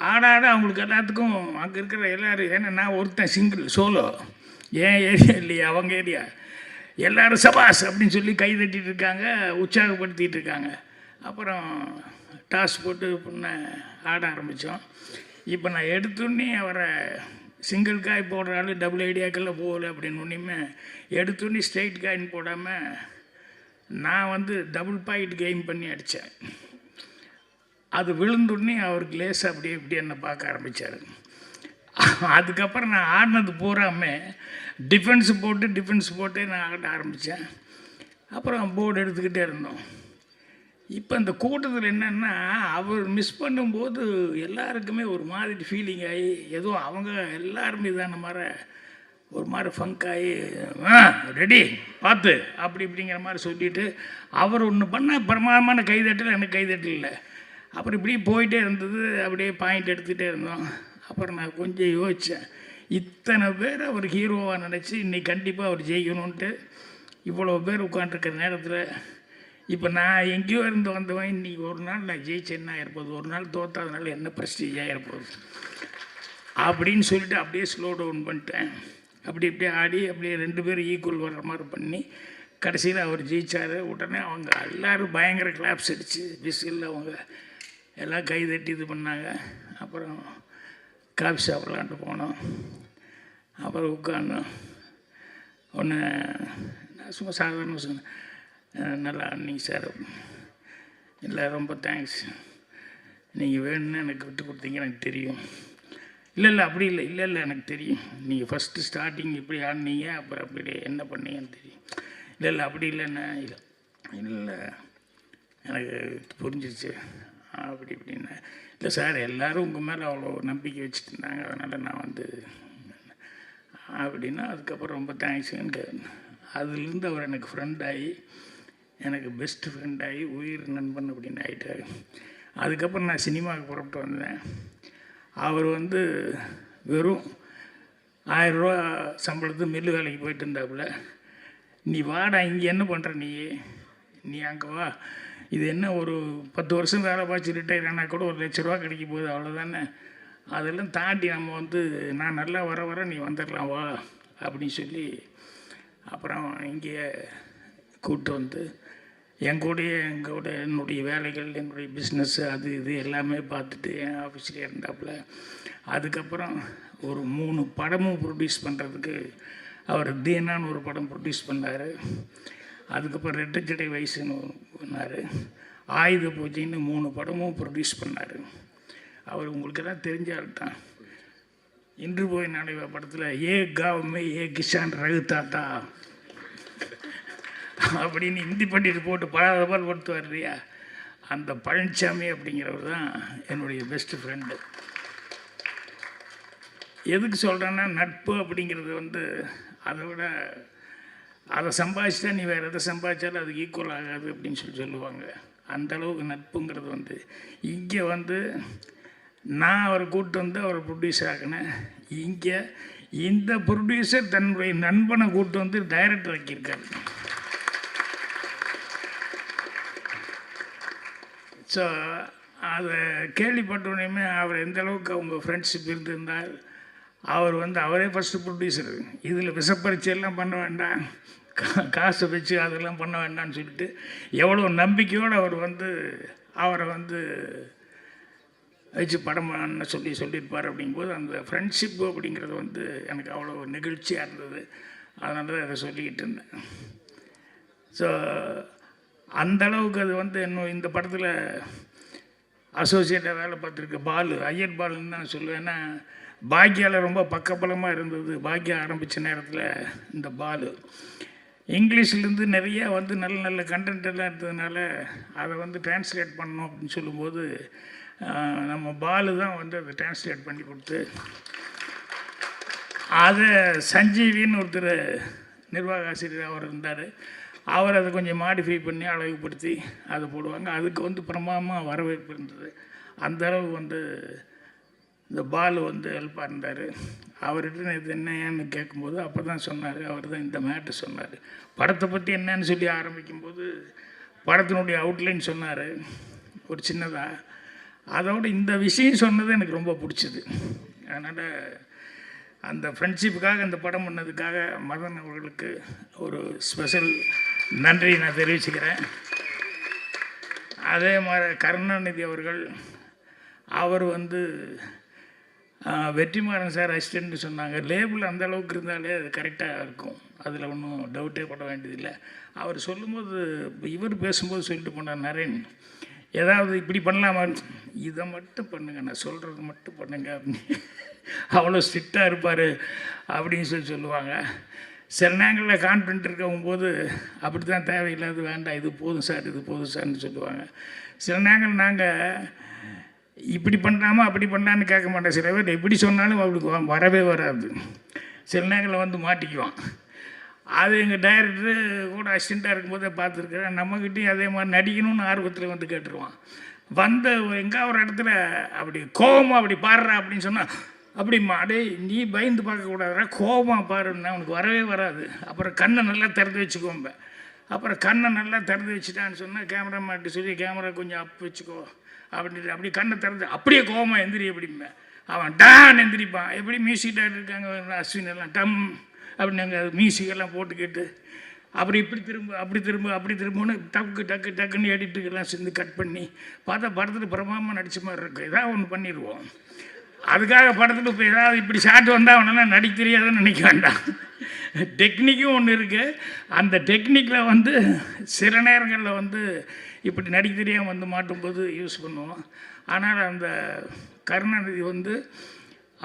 ஆட அவங்களுக்கு எல்லாத்துக்கும் அங்கே இருக்கிற எல்லோரும், ஏன்னா நான் ஒருத்தன் சிங்கிள் சோலோ, ஏன் ஏரியா இல்லையா அவங்க ஏரியா, எல்லோரும் சபாஸ் அப்படின்னு சொல்லி கை தட்டிகிட்டு இருக்காங்க, உற்சாகப்படுத்திகிட்டு இருக்காங்க. அப்புறம் டாஸ் போட்டு பொண்ணை ஆட ஆரம்பித்தோம். இப்போ நான் எடுத்தோன்னே அவரை சிங்கிள் காய் போடுற ஆள் டபுள் ஐடியாக்கெல்லாம் போகலை அப்படின்னு ஒன்றுமே எடுத்தோன்னே ஸ்ட்ரெயிட் காயின் போடாமல் நான் வந்து டபுள் பாயிண்ட் கெயின் பண்ணி அடித்தேன். அது விழுந்தோடனே அவருக்கு லேசாக அப்படியே இப்படி என்னை பார்க்க ஆரம்பித்தார். அதுக்கப்புறம் நான் ஆடினது பூராமல் டிஃபென்ஸ் போட்டு நான் ஆட ஆரம்பித்தேன். அப்புறம் போர்டு எடுத்துக்கிட்டே இருந்தோம். இப்போ இந்த கூட்டத்தில் என்னென்னா, அவர் மிஸ் பண்ணும்போது எல்லாருக்குமே ஒரு மாதிரி ஃபீலிங் ஆகி, ஏதோ அவங்க எல்லாருமே இதான மாதிரி ஒரு மாதிரி ஃபங்க் ஆகி, ரெடி பார்த்து அப்படி இப்படிங்கிற மாதிரி சொல்லிவிட்டு அவர் ஒன்று பண்ண பிரமாதமான கைதட்டல், எனக்கு கைதட்டல் இல்லை. அப்புறம் இப்படி போயிட்டே இருந்தது. அப்படியே பாயிண்ட் எடுத்துகிட்டே இருந்தோம். அப்புறம் நான் கொஞ்சம் யோசித்தேன், இத்தனை பேர் அவர் ஹீரோவாக நினச்சி இன்றைக்கி கண்டிப்பாக அவர் ஜெயிக்கணுன்ட்டு இவ்வளோ பேர் உட்காண்ட்ருக்கிற நேரத்தில் இப்போ நான் எங்கேயோ இருந்து வந்தவன் இன்றைக்கி ஒரு நாள் நான் ஜெயிச்சேன்னா இருப்போது, ஒரு நாள் தோற்றாதனால என்ன ப்ரெஸ்டீஜாக இருப்போது அப்படின்னு சொல்லிட்டு அப்படியே ஸ்லோ டவுன் பண்ணிட்டேன். அப்படியே ஆடி அப்படியே 2 பேரும் ஈக்குவல் வர்ற மாதிரி பண்ணி கடைசியில் அவர் ஜெயித்தார். உடனே அவங்க எல்லோரும் பயங்கர கிளாப்ஸ் அடித்து விசில் அவங்க எல்லாம் கை தட்டி இது பண்ணாங்க. அப்புறம் காஃபி சாப்பிட்லான்ட்டு போனோம். அப்புறம் உட்காந்தோம். ஒன்று நான் சும்மா சாதாரண சொன்னேன், நல்லா ஆடினீங்க சார், இல்லை ரொம்ப தேங்க்ஸ், நீங்கள் வேணும்னு எனக்கு விட்டு கொடுத்தீங்க எனக்கு தெரியும். இல்லை அப்படி இல்லை எனக்கு தெரியும், நீங்கள் ஃபஸ்ட்டு ஸ்டார்டிங் இப்படி ஆடினீங்க, அப்புறம் அப்படி என்ன பண்ணீங்கன்னு தெரியும். இல்லை அப்படி இல்லைண்ணா, இல்லை எனக்கு புரிஞ்சிருச்சு அப்படி இப்படின்னா. இல்லை சார், எல்லோரும் உங்கள் மேலே அவ்வளோ நம்பிக்கை வச்சுட்டு இருந்தாங்க, அதனால் நான் வந்து அப்படின்னா. அதுக்கப்புறம் ரொம்ப தேங்க்ஸுன்னு அதுலேருந்து அவர் எனக்கு ஃப்ரெண்டாகி, எனக்கு பெஸ்ட்டு ஃப்ரெண்டாகி, உயிர் நண்பன் அப்படின்னு ஆகிட்டார். அதுக்கப்புறம் நான் சினிமாவுக்கு புறப்பட்டு வந்தேன். அவர் வந்து வெறும் 1000 ரூபா சம்பளத்துக்கு மில்லு வேலைக்கு போயிட்டு இருந்தாப்புல. நீ வாடா, இங்கே என்ன பண்ணுற நீ அங்கே வா, இது என்ன ஒரு 10 வருஷம் வேலை பார்த்து ரிட்டையர் ஆனால் கூட ஒரு லட்ச ரூபா கிடைக்க போகுது, அவ்வளோதானே. அதெல்லாம் தாண்டி நம்ம வந்து நான் நல்லா வர நீ வந்துடலாம் வா அப்படின்னு சொல்லி அப்புறம் இங்கே கூப்பிட்டு வந்து எங்கூட என்னுடைய வேலைகள், என்னுடைய பிஸ்னஸ்ஸு, அது இது எல்லாமே பார்த்துட்டு என் ஆஃபீஸ்லேயே இருந்தாப்புல. அதுக்கப்புறம் ஒரு 3 படமும் ப்ரொடியூஸ் பண்ணுறதுக்கு அவர் தீனான்னு ஒரு படம் ப்ரொடியூஸ் பண்ணார். அதுக்கப்புறம் ரெட்டை ஜடை வயசுன்னு பண்ணார். ஆயுத பூஜைன்னு 3 படமும் ப்ரொடியூஸ் பண்ணார். அவர் உங்களுக்கு எல்லாம் தெரிஞ்ச ஆள் தான். இன்று போய் நாளைவா படத்தில் ஏ காவுமே ஏ கிஷான் ரகு தாத்தா அப்படின்னு ஹிந்தி பண்ணிட்டு போட்டு பால் படுத்துவார் இல்லையா, அந்த பழனிசாமி அப்படிங்கிறவர் தான் என்னுடைய பெஸ்ட்டு ஃப்ரெண்டு. எதுக்கு சொல்கிறேன்னா, நட்பு அப்படிங்கிறது வந்து அதை விட அதை சம்பாதிச்சா நீ வேறு எதை சம்பாதிச்சாலும் அது ஈக்குவல் ஆகாது அப்படின்னு சொல்லுவாங்க. அந்தளவுக்கு நட்புங்கிறது வந்து இங்கே வந்து நான் அவரை கூப்பிட்டு வந்து அவரை ப்ரொடியூசர் ஆக்கினேன். இங்கே இந்த ப்ரொடியூசர் தன்னுடைய நண்பனை கூப்பிட்டு வந்து டைரக்டர் ஆக்கியிருக்காரு. ஸோ அதை கேள்விப்பட்டோடனே அவர் எந்த அளவுக்கு அவங்க ஃப்ரெண்ட்ஷிப் இருந்திருந்தார். அவர் வந்து அவரே ஃபஸ்ட்டு ப்ரொடியூசர். இதில் விஷப்பரிச்சையெல்லாம் பண்ண வேண்டாம், காசை வச்சு அதெல்லாம் பண்ண வேண்டாம்னு சொல்லிட்டு எவ்வளோ நம்பிக்கையோடு அவர் வந்து அவரை வந்து வச்சு படம் பண்ண சொல்லியிருப்பார். அப்படிங்கும்போது அந்த ஃப்ரெண்ட்ஷிப்பு அப்படிங்கிறது வந்து எனக்கு அவ்வளோ நெகிழ்ச்சியாக இருந்தது. அதனால தான் அதை சொல்லிக்கிட்டு இருந்தேன். ஸோ அந்தளவுக்கு அது வந்து இன்னும் இந்த படத்தில் அசோசியேட்டாக வேலை பார்த்துருக்க பாலு, ஐயர் பாலுன்னு தான் சொல்லுவேன். ஏன்னா பாக்யாவில் ரொம்ப பக்கபலமாக இருந்தது. பாக்யா ஆரம்பித்த நேரத்தில் இந்த பாலு இங்கிலீஷ்லேருந்து நிறையா வந்து நல்ல நல்ல கண்டென்ட் எல்லாம் இருந்ததுனால அதை வந்து டிரான்ஸ்லேட் பண்ணணும் அப்படின்னு சொல்லும்போது நம்ம பாலு தான் வந்து அதை டிரான்ஸ்லேட் பண்ணி கொடுத்து அதை சஞ்சீவின்னு ஒருத்தர் நிர்வாக ஆசிரியர் அவர் இருந்தார். அவர் அதை கொஞ்சம் மாடிஃபை பண்ணி அழகுபடுத்தி அதை போடுவாங்க. அதுக்கு வந்து பிரமாதமாக வரவேற்பு இருந்தது. அந்தளவு வந்து இந்த பாலு வந்து ஹெல்ப்பாக இருந்தார். அவர்கிட்ட இது என்னன்னு கேட்கும்போது அப்போ தான் சொன்னார், அவர் தான் இந்த மேட்டு சொன்னார். படத்தை பற்றி என்னன்னு சொல்லி ஆரம்பிக்கும்போது படத்தினுடைய அவுட்லைன் சொன்னார் ஒரு சின்னதாக. அதோடு இந்த விஷயம் சொன்னது எனக்கு ரொம்ப பிடிச்சிது. அதனால் அந்த ஃப்ரெண்ட்ஷிப்புக்காக இந்த படம் பண்ணதுக்காக மதன் அவர்களுக்கு ஒரு ஸ்பெஷல் நன்றி நான் தெரிவிச்சுக்கிறேன். அதே மாதிரி கருணாநிதி அவர்கள், அவர் வந்து வெற்றிமாறன் சார் அசிஸ்டன்ட்னு சொன்னாங்க. லேபிள் அந்த அளவுக்கு இருந்தாலே அது கரெக்டாக இருக்கும், அதில் ஒன்றும் டவுட்டே பட வேண்டியதில்லை. அவர் சொல்லும்போது இவர் பேசும்போது சொல்லிட்டு போனார் நரேன், ஏதாவது இப்படி பண்ணலாமா, இதை மட்டும் பண்ணுங்க, நான் சொல்கிறது மட்டும் பண்ணுங்க அப்படின்னு அவ்வளோ ஸ்ட்ரிக்டாக இருப்பார் அப்படின்னு சொல்லுவாங்க. சில நேரங்களில் கான்ஃபிடென்ட் இருக்கவும் அப்படி தான் தேவையில்லாது வேண்டாம், இது போதும் சார், இது போதும் சார்னு சொல்லுவாங்க. சில நேரங்கள் நாங்கள் இப்படி பண்ணலாமா அப்படி பண்ணலான்னு கேட்க மாட்டோம். சில பேர் எப்படி சொன்னாலும் அவளுக்கு வரவே வராது. சில நேரங்களில் வந்து மாட்டிக்குவான். அது எங்கள் டைரக்டரு கூட அசிஸ்டண்ட்டாக இருக்கும்போதே பார்த்துருக்குறேன். நம்மக்கிட்டையும் அதே மாதிரி நடிக்கணும்னு ஆர்வத்தில் வந்து கேட்டுருவான். வந்த எங்கே ஒரு இடத்துல அப்படி கோபமாக அப்படி பாடுறா அப்படின்னு சொன்னால், அப்படிம்மா அடே நீ பயந்து பார்க்கக்கூடாதுடா, கோபமாக பாருன்னா அவனுக்கு வரவே வராது. அப்புறம் கண்ணை நல்லா திறந்து வச்சுக்கோம்ப. அப்புறம் கண்ணை நல்லா திறந்து வச்சுட்டான்னு சொன்னால் கேமராமேன்ட்டு சொல்லி கேமரா கொஞ்சம் அப் வச்சுக்கோ அப்படின்ட்டு அப்படி கண்ணை திறந்து அப்படியே கோபமாக எந்திரி அப்படிம்பேன். அவன் டான் எந்திரிப்பான். எப்படி மியூசிக் டைரக்டர் இருக்காங்க அஸ்வின் எல்லாம் டம் அப்படின்னு நாங்கள் மியூசிக்கெல்லாம் போட்டு கேட்டு அப்புறம் இப்படி திரும்ப அப்படி திரும்ப அப்படி திரும்பன்னு டக்கு டக்கு டக்குன்னு எடிட்டுக்கெல்லாம் சேர்ந்து கட் பண்ணி பார்த்தா படத்தில் பிரமாதமாக நடித்த மாதிரி இருக்கும். ஏதாவது ஒன்று பண்ணிடுவோம். அதுக்காக படத்தில் இப்போ ஏதாவது இப்படி ஷாட் வந்தால் அவனெல்லாம் நடிக்க தெரியாதுன்னு நினைக்க வேண்டாம். டெக்னிக்கும் ஒன்று இருக்குது. அந்த டெக்னிக்கில் வந்து சில நேரங்களில் வந்து இப்படி நடிக்க தெரியாமல் வந்து மாட்டும்போது யூஸ் பண்ணுவோம். ஆனால் அந்த கருணாநிதி வந்து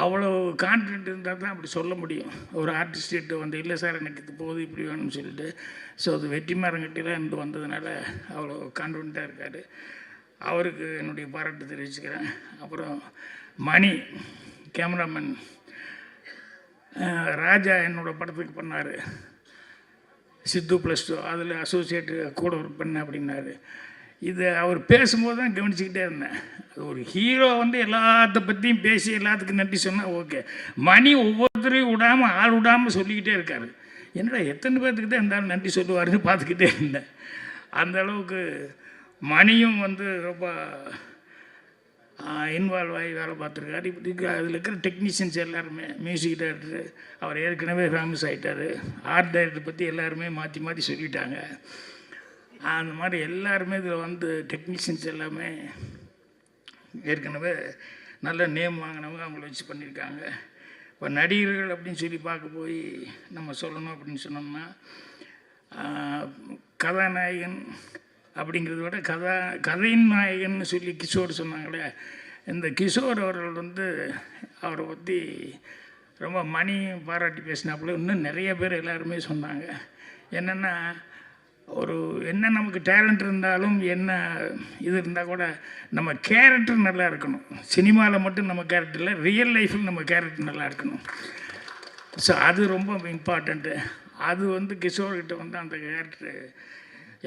அவ்வளோ கான்ஃபிடென்ட் இருந்தால் தான் அப்படி சொல்ல முடியும். ஒரு ஆர்டிஸ்ட்டு வந்து இல்லை சார் எனக்கு இது போகுது இப்படி வேணும்னு சொல்லிட்டு. ஸோ அது வெற்றிமாறன்கிட்டலாம் இருந்து வந்ததுனால அவ்வளோ கான்ஃபிடென்ட்டாக இருக்கார். அவருக்கு என்னுடைய பாராட்டு தெரிவிச்சுக்கிறேன். அப்புறம் மணி கேமராமேன் ராஜா என்னோடய படத்துக்கு பண்ணார், சித்து +2 அதில் அசோசியேட்டு கூட ஒர்க் பண்ணேன் அப்படின்னாரு. இது அவர் பேசும்போது தான் கவனிச்சுக்கிட்டே இருந்தேன். அது ஒரு ஹீரோ வந்து எல்லாத்த பற்றியும் பேசி எல்லாத்துக்கும் நன்றி சொன்னால் ஓகே. மணி ஒவ்வொருத்தரையும் விடாமல் ஆள் விடாமல் சொல்லிக்கிட்டே இருக்கார். என்னடா எத்தனை பேர்த்துக்கு தான் இருந்தாலும் நன்றி சொல்லுவாருன்னு பார்த்துக்கிட்டே இருந்தேன். அந்த அளவுக்கு மணியும் வந்து ரொம்ப இன்வால்வ் ஆகி வேலை பார்த்துருக்காரு. இப்படி அதில் இருக்கிற டெக்னீஷியன்ஸ் எல்லாருமே, மியூசிக் டைரக்டர் அவர் ஏற்கனவே ஃபேமஸ் ஆகிட்டார், ஆர்ட் டைரக்டர் பற்றி எல்லாருமே மாற்றி மாற்றி சொல்லிட்டாங்க. அந்த மாதிரி எல்லாருமே இதில் வந்து டெக்னீஷியன்ஸ் எல்லாமே ஏற்கனவே நல்ல நேம் வாங்கினவங்க, அவங்கள வச்சு பண்ணியிருக்காங்க. இப்போ நடிகர்கள் அப்படின்னு சொல்லி பார்க்க போய் நம்ம சொல்லணும் அப்படின்னு சொன்னோம்னா, கதாநாயகன் அப்படிங்கிறத விட கதையின் நாயகன்னு சொல்லி கிஷோர் சொன்னாங்களே, இந்த கிஷோர் அவர்கள் வந்து அவரை பற்றி ரொம்ப மணி பாராட்டி பேசினாப்புல இன்னும் நிறைய பேர் எல்லாருமே சொன்னாங்க. என்னென்னா, ஒரு என்ன நமக்கு டேலண்ட் இருந்தாலும் என்ன இது இருந்தால் கூட நம்ம கேரக்டர் நல்லா இருக்கணும். சினிமாவில் மட்டும் நம்ம கேரக்டர் இல்லை, ரியல் லைஃப்பில் நம்ம கேரக்டர் நல்லா இருக்கணும். ஸோ அது ரொம்ப இம்பார்ட்டண்ட்டு. அது வந்து கிஷோர்கிட்ட வந்து அந்த கேரக்டர்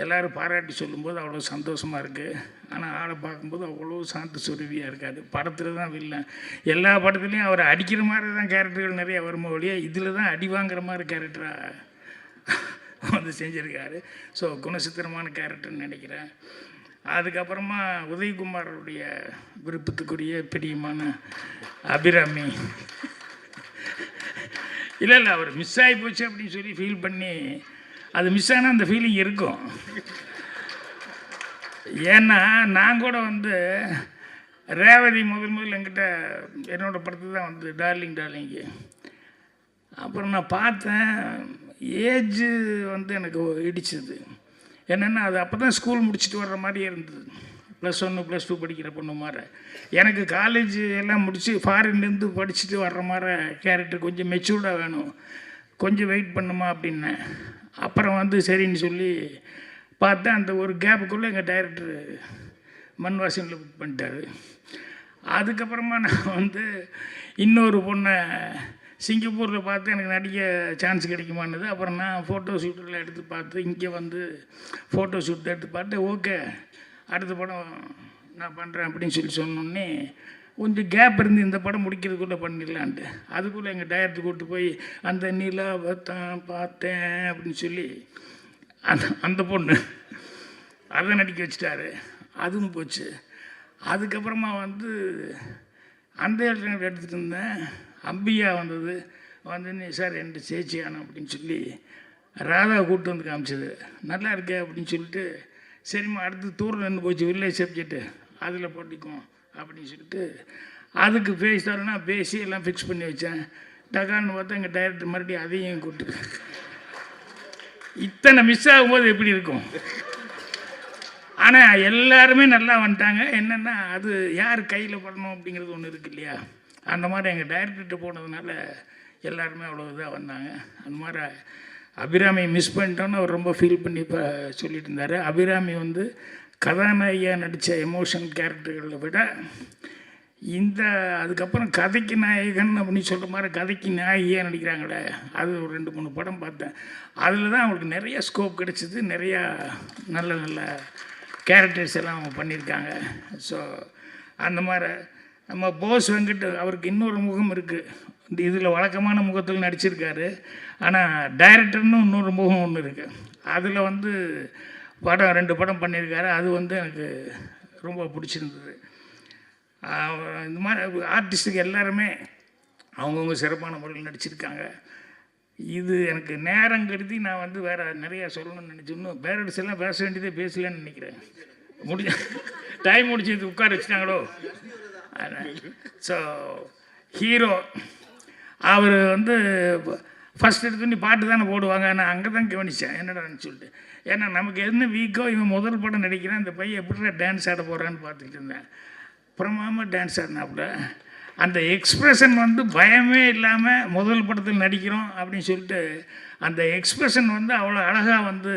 எல்லோரும் பாராட்டி சொல்லும்போது அவ்வளோ சந்தோஷமாக இருக்குது. ஆனால் ஆளை பார்க்கும்போது அவ்வளோ சாந்த சுருவியாக இருக்காது. படத்தில் தான் வில்லன், எல்லா படத்துலேயும் அவர் அடிக்கிற மாதிரி தான் கேரக்டர்கள் நிறையா வருமோ ஒழிய இதில் தான் அடி வாங்குற மாதிரி கேரக்டராக வந்து செஞ்சுருக்காரு. ஸோ குணசித்திரமான கேரக்டர்னு நினைக்கிறேன். அதுக்கப்புறமா உதயகுமாரோடைய விருப்பத்துக்குரிய பிரியமான அபிராமி, இல்லை அவர் மிஸ் ஆகி போச்சு அப்படின்னு சொல்லி ஃபீல் பண்ணி, அது மிஸ் ஆனால் அந்த ஃபீலிங் இருக்கும். ஏன்னா நான் கூட வந்து ரேவதி முதல் என்கிட்ட என்னோடய படத்தை தான் வந்து டார்லிங்கு. அப்புறம் நான் பார்த்தேன், ஏஜ் வந்து எனக்கு இடிச்சுது. என்னென்னா அது அப்போ தான் ஸ்கூல் முடிச்சுட்டு வர்ற மாதிரியே இருந்தது. +1 +2 படிக்கிற பொண்ணு மாதிரி. எனக்கு காலேஜ் எல்லாம் முடித்து ஃபாரின்லேருந்து படிச்சுட்டு வர்ற மாதிரி கேரக்டர் கொஞ்சம் மெச்சூர்டாக வேணும், கொஞ்சம் வெயிட் பண்ணுமா அப்படின்னேன். அப்புறம் வந்து சரின்னு சொல்லி பார்த்தேன். அந்த ஒரு கேப்புக்குள்ளே எங்கள் டைரக்டர் மண்வாசனில் புக் பண்ணிட்டாரு. அதுக்கப்புறமா நான் வந்து இன்னொரு பொண்ணை சிங்கப்பூரில் பார்த்து எனக்கு நடிக்க சான்ஸ் கிடைக்குமானது. அப்புறம் நான் ஃபோட்டோ ஷூட்டெல்லாம் எடுத்து பார்த்து இங்கே வந்து ஃபோட்டோ ஷூட் எடுத்து பார்த்து ஓகே அடுத்த படம் நான் பண்ணுறேன் அப்படின்னு சொல்லி சொன்னோடனே கொஞ்சம் கேப் இருந்து இந்த படம் முடிக்கிறதுக்குள்ளே பண்ணிடலான்ட்டு அதுக்குள்ளே எங்கள் டைரக்டர் கூப்பிட்டு போய் அந்த நிலாவை தான் பார்த்தேன் அப்படின்னு சொல்லி அந்த பொண்ணு அதை நடிக்க வச்சிட்டாரு. அதுவும் போச்சு. அதுக்கப்புறமா வந்து அந்த இடத்துல எடுத்துகிட்டு இருந்தேன். அம்பியா வந்தது. வந்து சார் என்கிட்ட சேச்சியானோ அப்படின்னு சொல்லி ராதா கூப்பிட்டு வந்து காமிச்சது. நல்லா இருக்கே அப்படின்னு சொல்லிட்டு, சரிம்மா அடுத்து தூரம் நின்று போச்சு வில்லேஜ் சப்ஜெக்ட்டு, அதில் போட்டிக்கும் அப்படின்னு சொல்லிட்டு அதுக்கு பேசிட்டாருன்னா பேசி எல்லாம் ஃபிக்ஸ் பண்ணி வச்சேன். டகான்னு பார்த்தா எங்கள் டைரக்டர் மறுபடியும் அதையும் கூப்பிட்டு, இத்தனை மிஸ் ஆகும்போது எப்படி இருக்கும். ஆனால் எல்லாருமே நல்லா வந்துட்டாங்க. என்னென்னா அது யார் கையில் படணும் அப்படிங்கிறது ஒன்று இருக்குது இல்லையா. அந்த மாதிரி எங்கள் டைரக்டர்கிட்ட போனதுனால எல்லாருமே அவ்வளோ இதாக வந்தாங்க. அந்த மாதிரி அபிராமி மிஸ் பண்ணிட்டோன்னு அவர் ரொம்ப ஃபீல் பண்ணி இப்போ சொல்லிட்டு இருந்தார். அபிராமி வந்து கதாநாயகியாக நடித்த எமோஷன் கேரக்டர்களை விட இந்த அதுக்கப்புறம் கதைக்கு நாயகன் அப்படின்னு சொல்கிற மாதிரி கதைக்கு நாயகியாக நடிக்கிறாங்களே, அது ஒரு 2-3 படம் பார்த்தேன். அதில் தான் அவங்களுக்கு நிறைய ஸ்கோப் கிடச்சிது. நிறையா நல்ல நல்ல கேரக்டர்ஸ் எல்லாம் அவங்க பண்ணியிருக்காங்க. ஸோ அந்த மாதிரி நம்ம போஸ் வெங்கட் அவருக்கு இன்னொரு முகம் இருக்குது. இந்த இதில் வழக்கமான முகத்தில் நடிச்சிருக்காரு. ஆனால் டைரக்டர்னு இன்னொரு முகம் ஒன்று இருக்குது. அதில் வந்து படம் 2 படம் பண்ணியிருக்காரு. அது வந்து எனக்கு ரொம்ப பிடிச்சிருந்தது. இந்த மாதிரி ஆர்டிஸ்ட்டுக்கு எல்லாருமே அவங்கவுங்க சிறப்பான முறையில் நடிச்சிருக்காங்க. இது எனக்கு நேரம் கருதி நான் வந்து வேறு நிறையா சொல்லணும்னு நினச்சி இன்னும் பேரண்ட்ஸ் எல்லாம் பேச வேண்டியதே பேசலன்னு நினைக்கிறேன். டைம் முடிச்சது உட்கார வச்சுட்டாங்களோ. ஸோ ஹீரோ அவர் வந்து ஃபஸ்ட் எடுத்துன்னு பாட்டு தானே போடுவாங்க. நான் அங்கே தான் கவனித்தேன் என்னடான்னு சொல்லிட்டு. ஏன்னா நமக்கு என்ன வீக்கோ இவன் முதல் படம் நடிக்கிறான், இந்த பையன் எப்படி டான்ஸ் ஆட போகிறான்னு பார்த்துக்கிட்டு இருந்தேன். அப்புறமா டான்ஸ் ஆடினாப்புல அந்த எக்ஸ்ப்ரெஷன் வந்து பயமே இல்லாமல் முதல் படத்தில் நடிக்கிறோம் அப்படின்னு சொல்லிட்டு அந்த எக்ஸ்ப்ரெஷன் வந்து அவ்வளோ அழகாக வந்து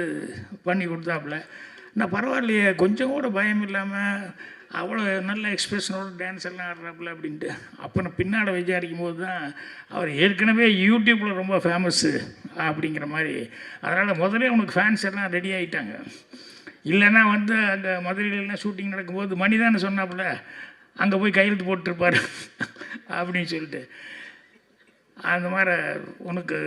பண்ணி கொடுத்தாப்புல. நான் பரவாயில்லையே கொஞ்சம் கூட பயம் இல்லாமல் அவ்வளோ நல்ல எக்ஸ்ப்ரெஷனோட டான்ஸ் எல்லாம் ஆடுறாப்புல அப்படின்ட்டு. அப்புறம் பின்னாடி விசாரிக்கும் போது தான் அவர் ஏற்கனவே யூடியூப்பில் ரொம்ப ஃபேமஸ்ஸு அப்படிங்கிற மாதிரி. அதனால் முதலே உனக்கு ஃபேன்ஸ் எல்லாம் ரெடி ஆகிட்டாங்க. இல்லைன்னா வந்து அங்கே மதுரையிலலாம் ஷூட்டிங் நடக்கும்போது மணிதானே சொன்னாப்புல அங்கே போய் கையெழுத்து போட்டுருப்பார் அப்படின்னு சொல்லிட்டு. அந்த மாதிரி உனக்கு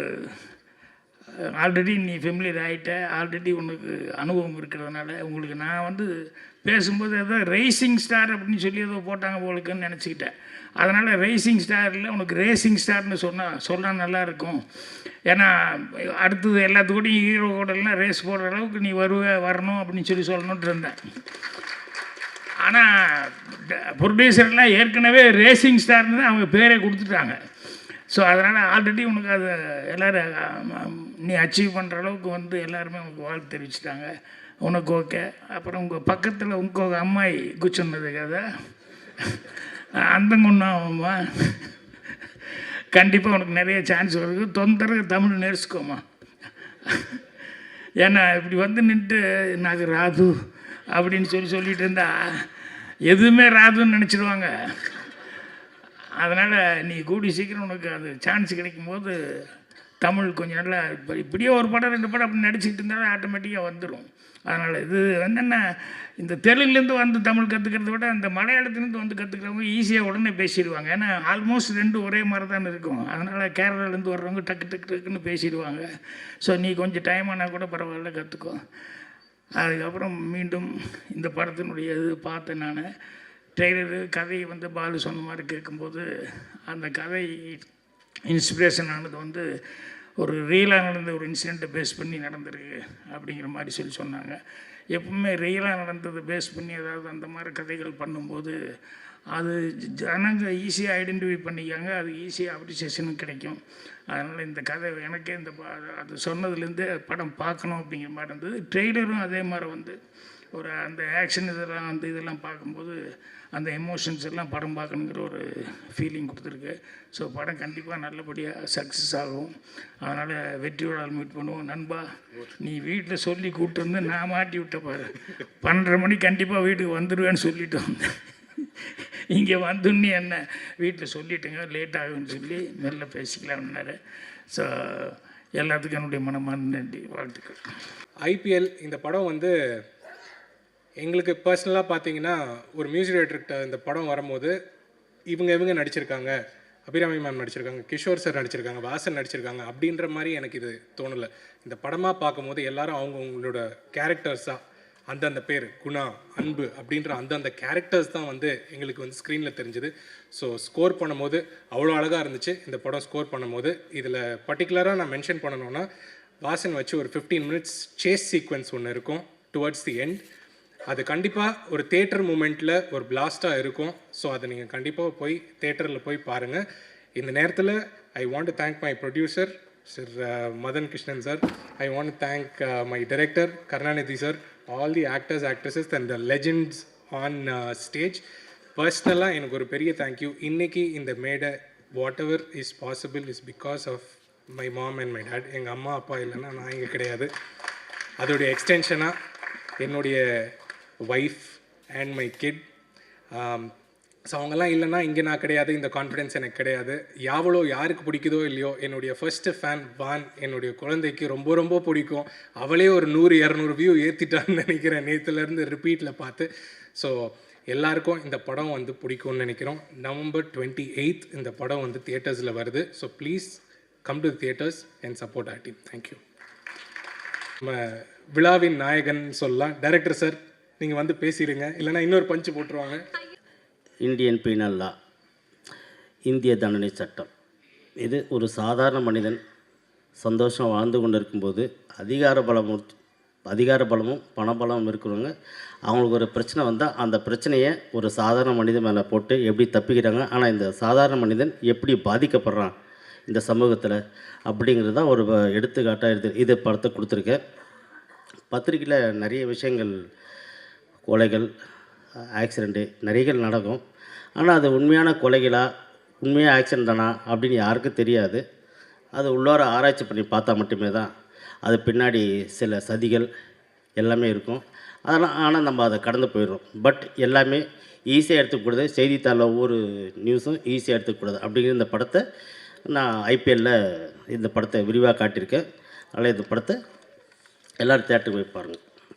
ஆல்ரெடி நீ ஃபெமிலியர் ஆகிட்ட, ஆல்ரெடி உனக்கு அனுபவம் இருக்கிறதுனால உங்களுக்கு நான் வந்து பேசும்போது ஏதோ ரைசிங் ஸ்டார் அப்படின்னு சொல்லி ஏதோ போட்டாங்க போலுக்குன்னு நினச்சிக்கிட்டேன். அதனால் ரைசிங் ஸ்டாரில் உனக்கு ரேசிங் ஸ்டார்னு சொன்னால் நல்லாயிருக்கும். ஏன்னா அடுத்தது எல்லாத்துக்கூடையும் ஹீரோ கூடலாம் ரேஸ் போடுற அளவுக்கு நீ வரணும் அப்படின்னு சொல்லணுன்ட்டு இருந்தேன். ஆனால் ப்ரொடியூசர்லாம் ஏற்கனவே ரேசிங் ஸ்டார்னு தான் அவங்க பேரே கொடுத்துட்டாங்க. ஸோ அதனால் ஆல்ரெடி உனக்கு அதை எல்லோரும் நீ அச்சீவ் பண்ணுற அளவுக்கு வந்து எல்லாருமே உனக்கு வாழ்த்து தெரிவிச்சிட்டாங்க. உனக்கு ஓகே. அப்புறம் உங்கள் பக்கத்தில் உங்கள் அம்மாயி கூச்சொன்னது கதை அந்த கொண்டாமா கண்டிப்பாக உனக்கு நிறைய சான்ஸ் வருது. தொந்தரவு தமிழ் நேர்ச்சுக்கோமா. ஏன்னா இப்படி வந்து நின்று நாங்கள் ராது அப்படின்னு சொல்லிட்டு இருந்தா எதுவுமே ராதுன்னு நினச்சிடுவாங்க. அதனால் நீ கூடி சீக்கிரம் உனக்கு அது சான்ஸ் கிடைக்கும்போது தமிழ் கொஞ்சம் நல்லா இப்படியே ஒரு படம் 2 படம் அப்படி நடிச்சுக்கிட்டு இருந்தாலும் ஆட்டோமேட்டிக்காக வந்துடும். அதனால் இது என்னென்ன இந்த தெலுங்குலேருந்து வந்து தமிழ் கற்றுக்கிறத விட இந்த மலையாளத்துலேருந்து வந்து கற்றுக்கிறவங்க ஈஸியாக உடனே பேசிடுவாங்க. ஏன்னா ஆல்மோஸ்ட் 2 ஒரே மாதிரி தான் இருக்கும். அதனால் கேரளாலேருந்து வர்றவங்க டக்குன்னு பேசிடுவாங்க. ஸோ நீ கொஞ்சம் டைம் ஆனால் கூட பரவாயில்ல கற்றுக்கோ. அதுக்கப்புறம் மீண்டும் இந்த படத்தினுடைய இது பார்த்தேன் நான். ட்ரெய்லரு கதையை வந்து பாலு சொன்ன மாதிரி கேட்கும்போது அந்த கதை இன்ஸ்பிரேஷன் ஆனது வந்து ஒரு ரியலாக நடந்த ஒரு இன்சிடெண்ட்டை பேஸ் பண்ணி நடந்திருக்கு அப்படிங்கிற மாதிரி சொன்னாங்க. எப்பவுமே ரியலாக நடந்ததை பேஸ் பண்ணி ஏதாவது அந்த மாதிரி கதைகள் பண்ணும்போது அது ஜனங்க ஈஸியாக ஐடென்டிஃபை பண்ணிக்காங்க, அது ஈஸியாக அப்ரிசியேஷனும் கிடைக்கும். அதனால் இந்த கதை எனக்கே அது சொன்னதுலேருந்தே படம் பார்க்கணும் அப்படிங்கிற மாதிரி இருந்தது. ட்ரெய்லரும் அதே மாதிரி வந்து ஒரு அந்த ஆக்ஷன் இதெல்லாம் பார்க்கும்போது அந்த எமோஷன்ஸ் எல்லாம் படம் பார்க்கணுங்கிற ஒரு ஃபீலிங் கொடுத்துருக்கு. ஸோ படம் கண்டிப்பாக நல்லபடியாக சக்ஸஸ் ஆகும். அதனால் வெற்றியோடால் மீட் பண்ணுவோம். நண்பா, நீ வீட்டில் சொல்லி கூப்பிட்டு வந்து நான் மாட்டி விட்ட பாரு. 12:30 மணிக்கு கண்டிப்பாக வீட்டுக்கு வந்துடுவேன்னு சொல்லிட்டு வந்தேன். இங்கே வந்துன்னு என்ன வீட்டில் சொல்லிட்டுங்க லேட் ஆகுன்னு சொல்லி மெல்ல பேசிக்கலாம்னாரு. ஸோ எல்லாத்துக்கும் என்னுடைய மனமார்ந்த நன்றி, வாழ்த்துக்கள். ஐபிஎல் இந்த படம் வந்து எங்களுக்கு பர்சனலாக பார்த்தீங்கன்னா ஒரு மியூசிக் டைரக்டர்கிட்ட இந்த படம் வரும்போது இவங்க நடிச்சிருக்காங்க, அபிராமி மேம் நடிச்சிருக்காங்க, கிஷோர் சார் நடிச்சிருக்காங்க, வாசன் நடிச்சிருக்காங்க அப்படின்ற மாதிரி எனக்கு இது தோணலை. இந்த படமாக பார்க்கும்போது எல்லாரும் அவங்களோட கேரக்டர்ஸாக அந்தந்த பேர் குணா, அன்பு அப்படின்ற அந்தந்த கேரக்டர்ஸ் தான் வந்து எங்களுக்கு வந்து ஸ்க்ரீனில் தெரிஞ்சுது. ஸோ ஸ்கோர் பண்ணும்போது அவ்வளோ அழகாக இருந்துச்சு. இந்த படம் ஸ்கோர் பண்ணும்போது இதில் பர்டிகுலராக நான் மென்ஷன் பண்ணணுன்னா வாசன் வச்சு ஒரு 15 minutes சேஸ் சீக்வன்ஸ் ஒன்று இருக்கும் டுவர்ட்ஸ் தி எண்ட். அது கண்டிப்பாக ஒரு தேட்டர் மூமெண்ட்டில் ஒரு பிளாஸ்ட்டாக இருக்கும். ஸோ அதை நீங்கள் கண்டிப்பாக போய் தேட்டரில் போய் பாருங்கள். இந்த நேரத்தில் I want to thank my producer sir Madan Krishnan sir. I want to thank my director Karunanidhi sir, all the actors actresses and the legends on stage. பர்சனலாக எனக்கு ஒரு பெரிய தேங்க்யூ. இன்றைக்கி இந்த மேடை whatever is possible is because of my mom and my dad. எங்கள் அம்மா அப்பா இல்லைன்னா நான் இங்கே கிடையாது. அதோடைய எக்ஸ்டென்ஷனாக என்னுடைய wife and my kid. So அவங்கெல்லாம் இல்லைன்னா இங்கே நான் கிடையாது, இந்த கான்ஃபிடென்ஸ் எனக்கு கிடையாது. யாருக்கு பிடிக்குதோ இல்லையோ என்னுடைய ஃபர்ஸ்ட்டு ஃபேன் வான் என்னுடைய குழந்தைக்கு ரொம்ப ரொம்ப பிடிக்கும். அவளே ஒரு 100-200 வியூ ஏற்றிட்டான்னு நினைக்கிறேன் நேற்றுலேருந்து ரிப்பீட்டில் பார்த்து. ஸோ எல்லாருக்கும் இந்த படம் வந்து பிடிக்கும்னு நினைக்கிறோம். November 28th இந்த படம் வந்து தியேட்டர்ஸில் வருது. So please come to theatres and support our team. Thank you. நம்ம விழாவின் நாயகன் சொல்லலாம். டைரக்டர் சார் நீங்கள் வந்து பேசிடுங்க, இல்லைனா இன்னொரு பஞ்சு போட்டுருவாங்க. இந்தியன் பீனல் லா, இந்திய தண்டனை சட்டம். இது ஒரு சாதாரண மனிதன் சந்தோஷம் வாழ்ந்து கொண்டு இருக்கும்போது அதிகார பலமும் பணபலமும் இருக்கிறவங்க அவங்களுக்கு ஒரு பிரச்சனை வந்தால் அந்த பிரச்சனையை ஒரு சாதாரண மனிதன் மேலே போட்டு எப்படி தப்பிக்கிறாங்க, ஆனால் இந்த சாதாரண மனிதன் எப்படி பாதிக்கப்படுறான் இந்த சமூகத்தில் அப்படிங்கிறது தான் ஒரு எடுத்துக்காட்டாக இது படத்தை கொடுத்துருக்கேன். பத்திரிக்கையில் நிறைய விஷயங்கள், கொலைகள், ஆக்சிடெண்ட்டு நிறைய நடக்கும். ஆனால் அது உண்மையான கொலைகளா உண்மையாக ஆக்சிடெண்ட் தானா அப்படின்னு யாருக்கும் தெரியாது. அது உள்ளார ஆராய்ச்சி பண்ணி பார்த்தா மட்டுமே தான் அது பின்னாடி சில சதிகள் எல்லாமே இருக்கும். அதெல்லாம் ஆனால் நம்ம அதை கடந்து போயிடுறோம். பட் எல்லாமே ஈஸியாக எடுத்துக்கூடாது, செய்தித்தாளில் ஒவ்வொரு நியூஸும் ஈஸியாக எடுத்துக்கூடாது அப்படிங்கிற இந்த படத்தை நான் ஐபிஎல்லில் இந்த படத்தை விரிவாக காட்டியிருக்கேன். அதனால் இந்த படத்தை எல்லோரும் தேட்டருக்கு போய் பாருங்கள்.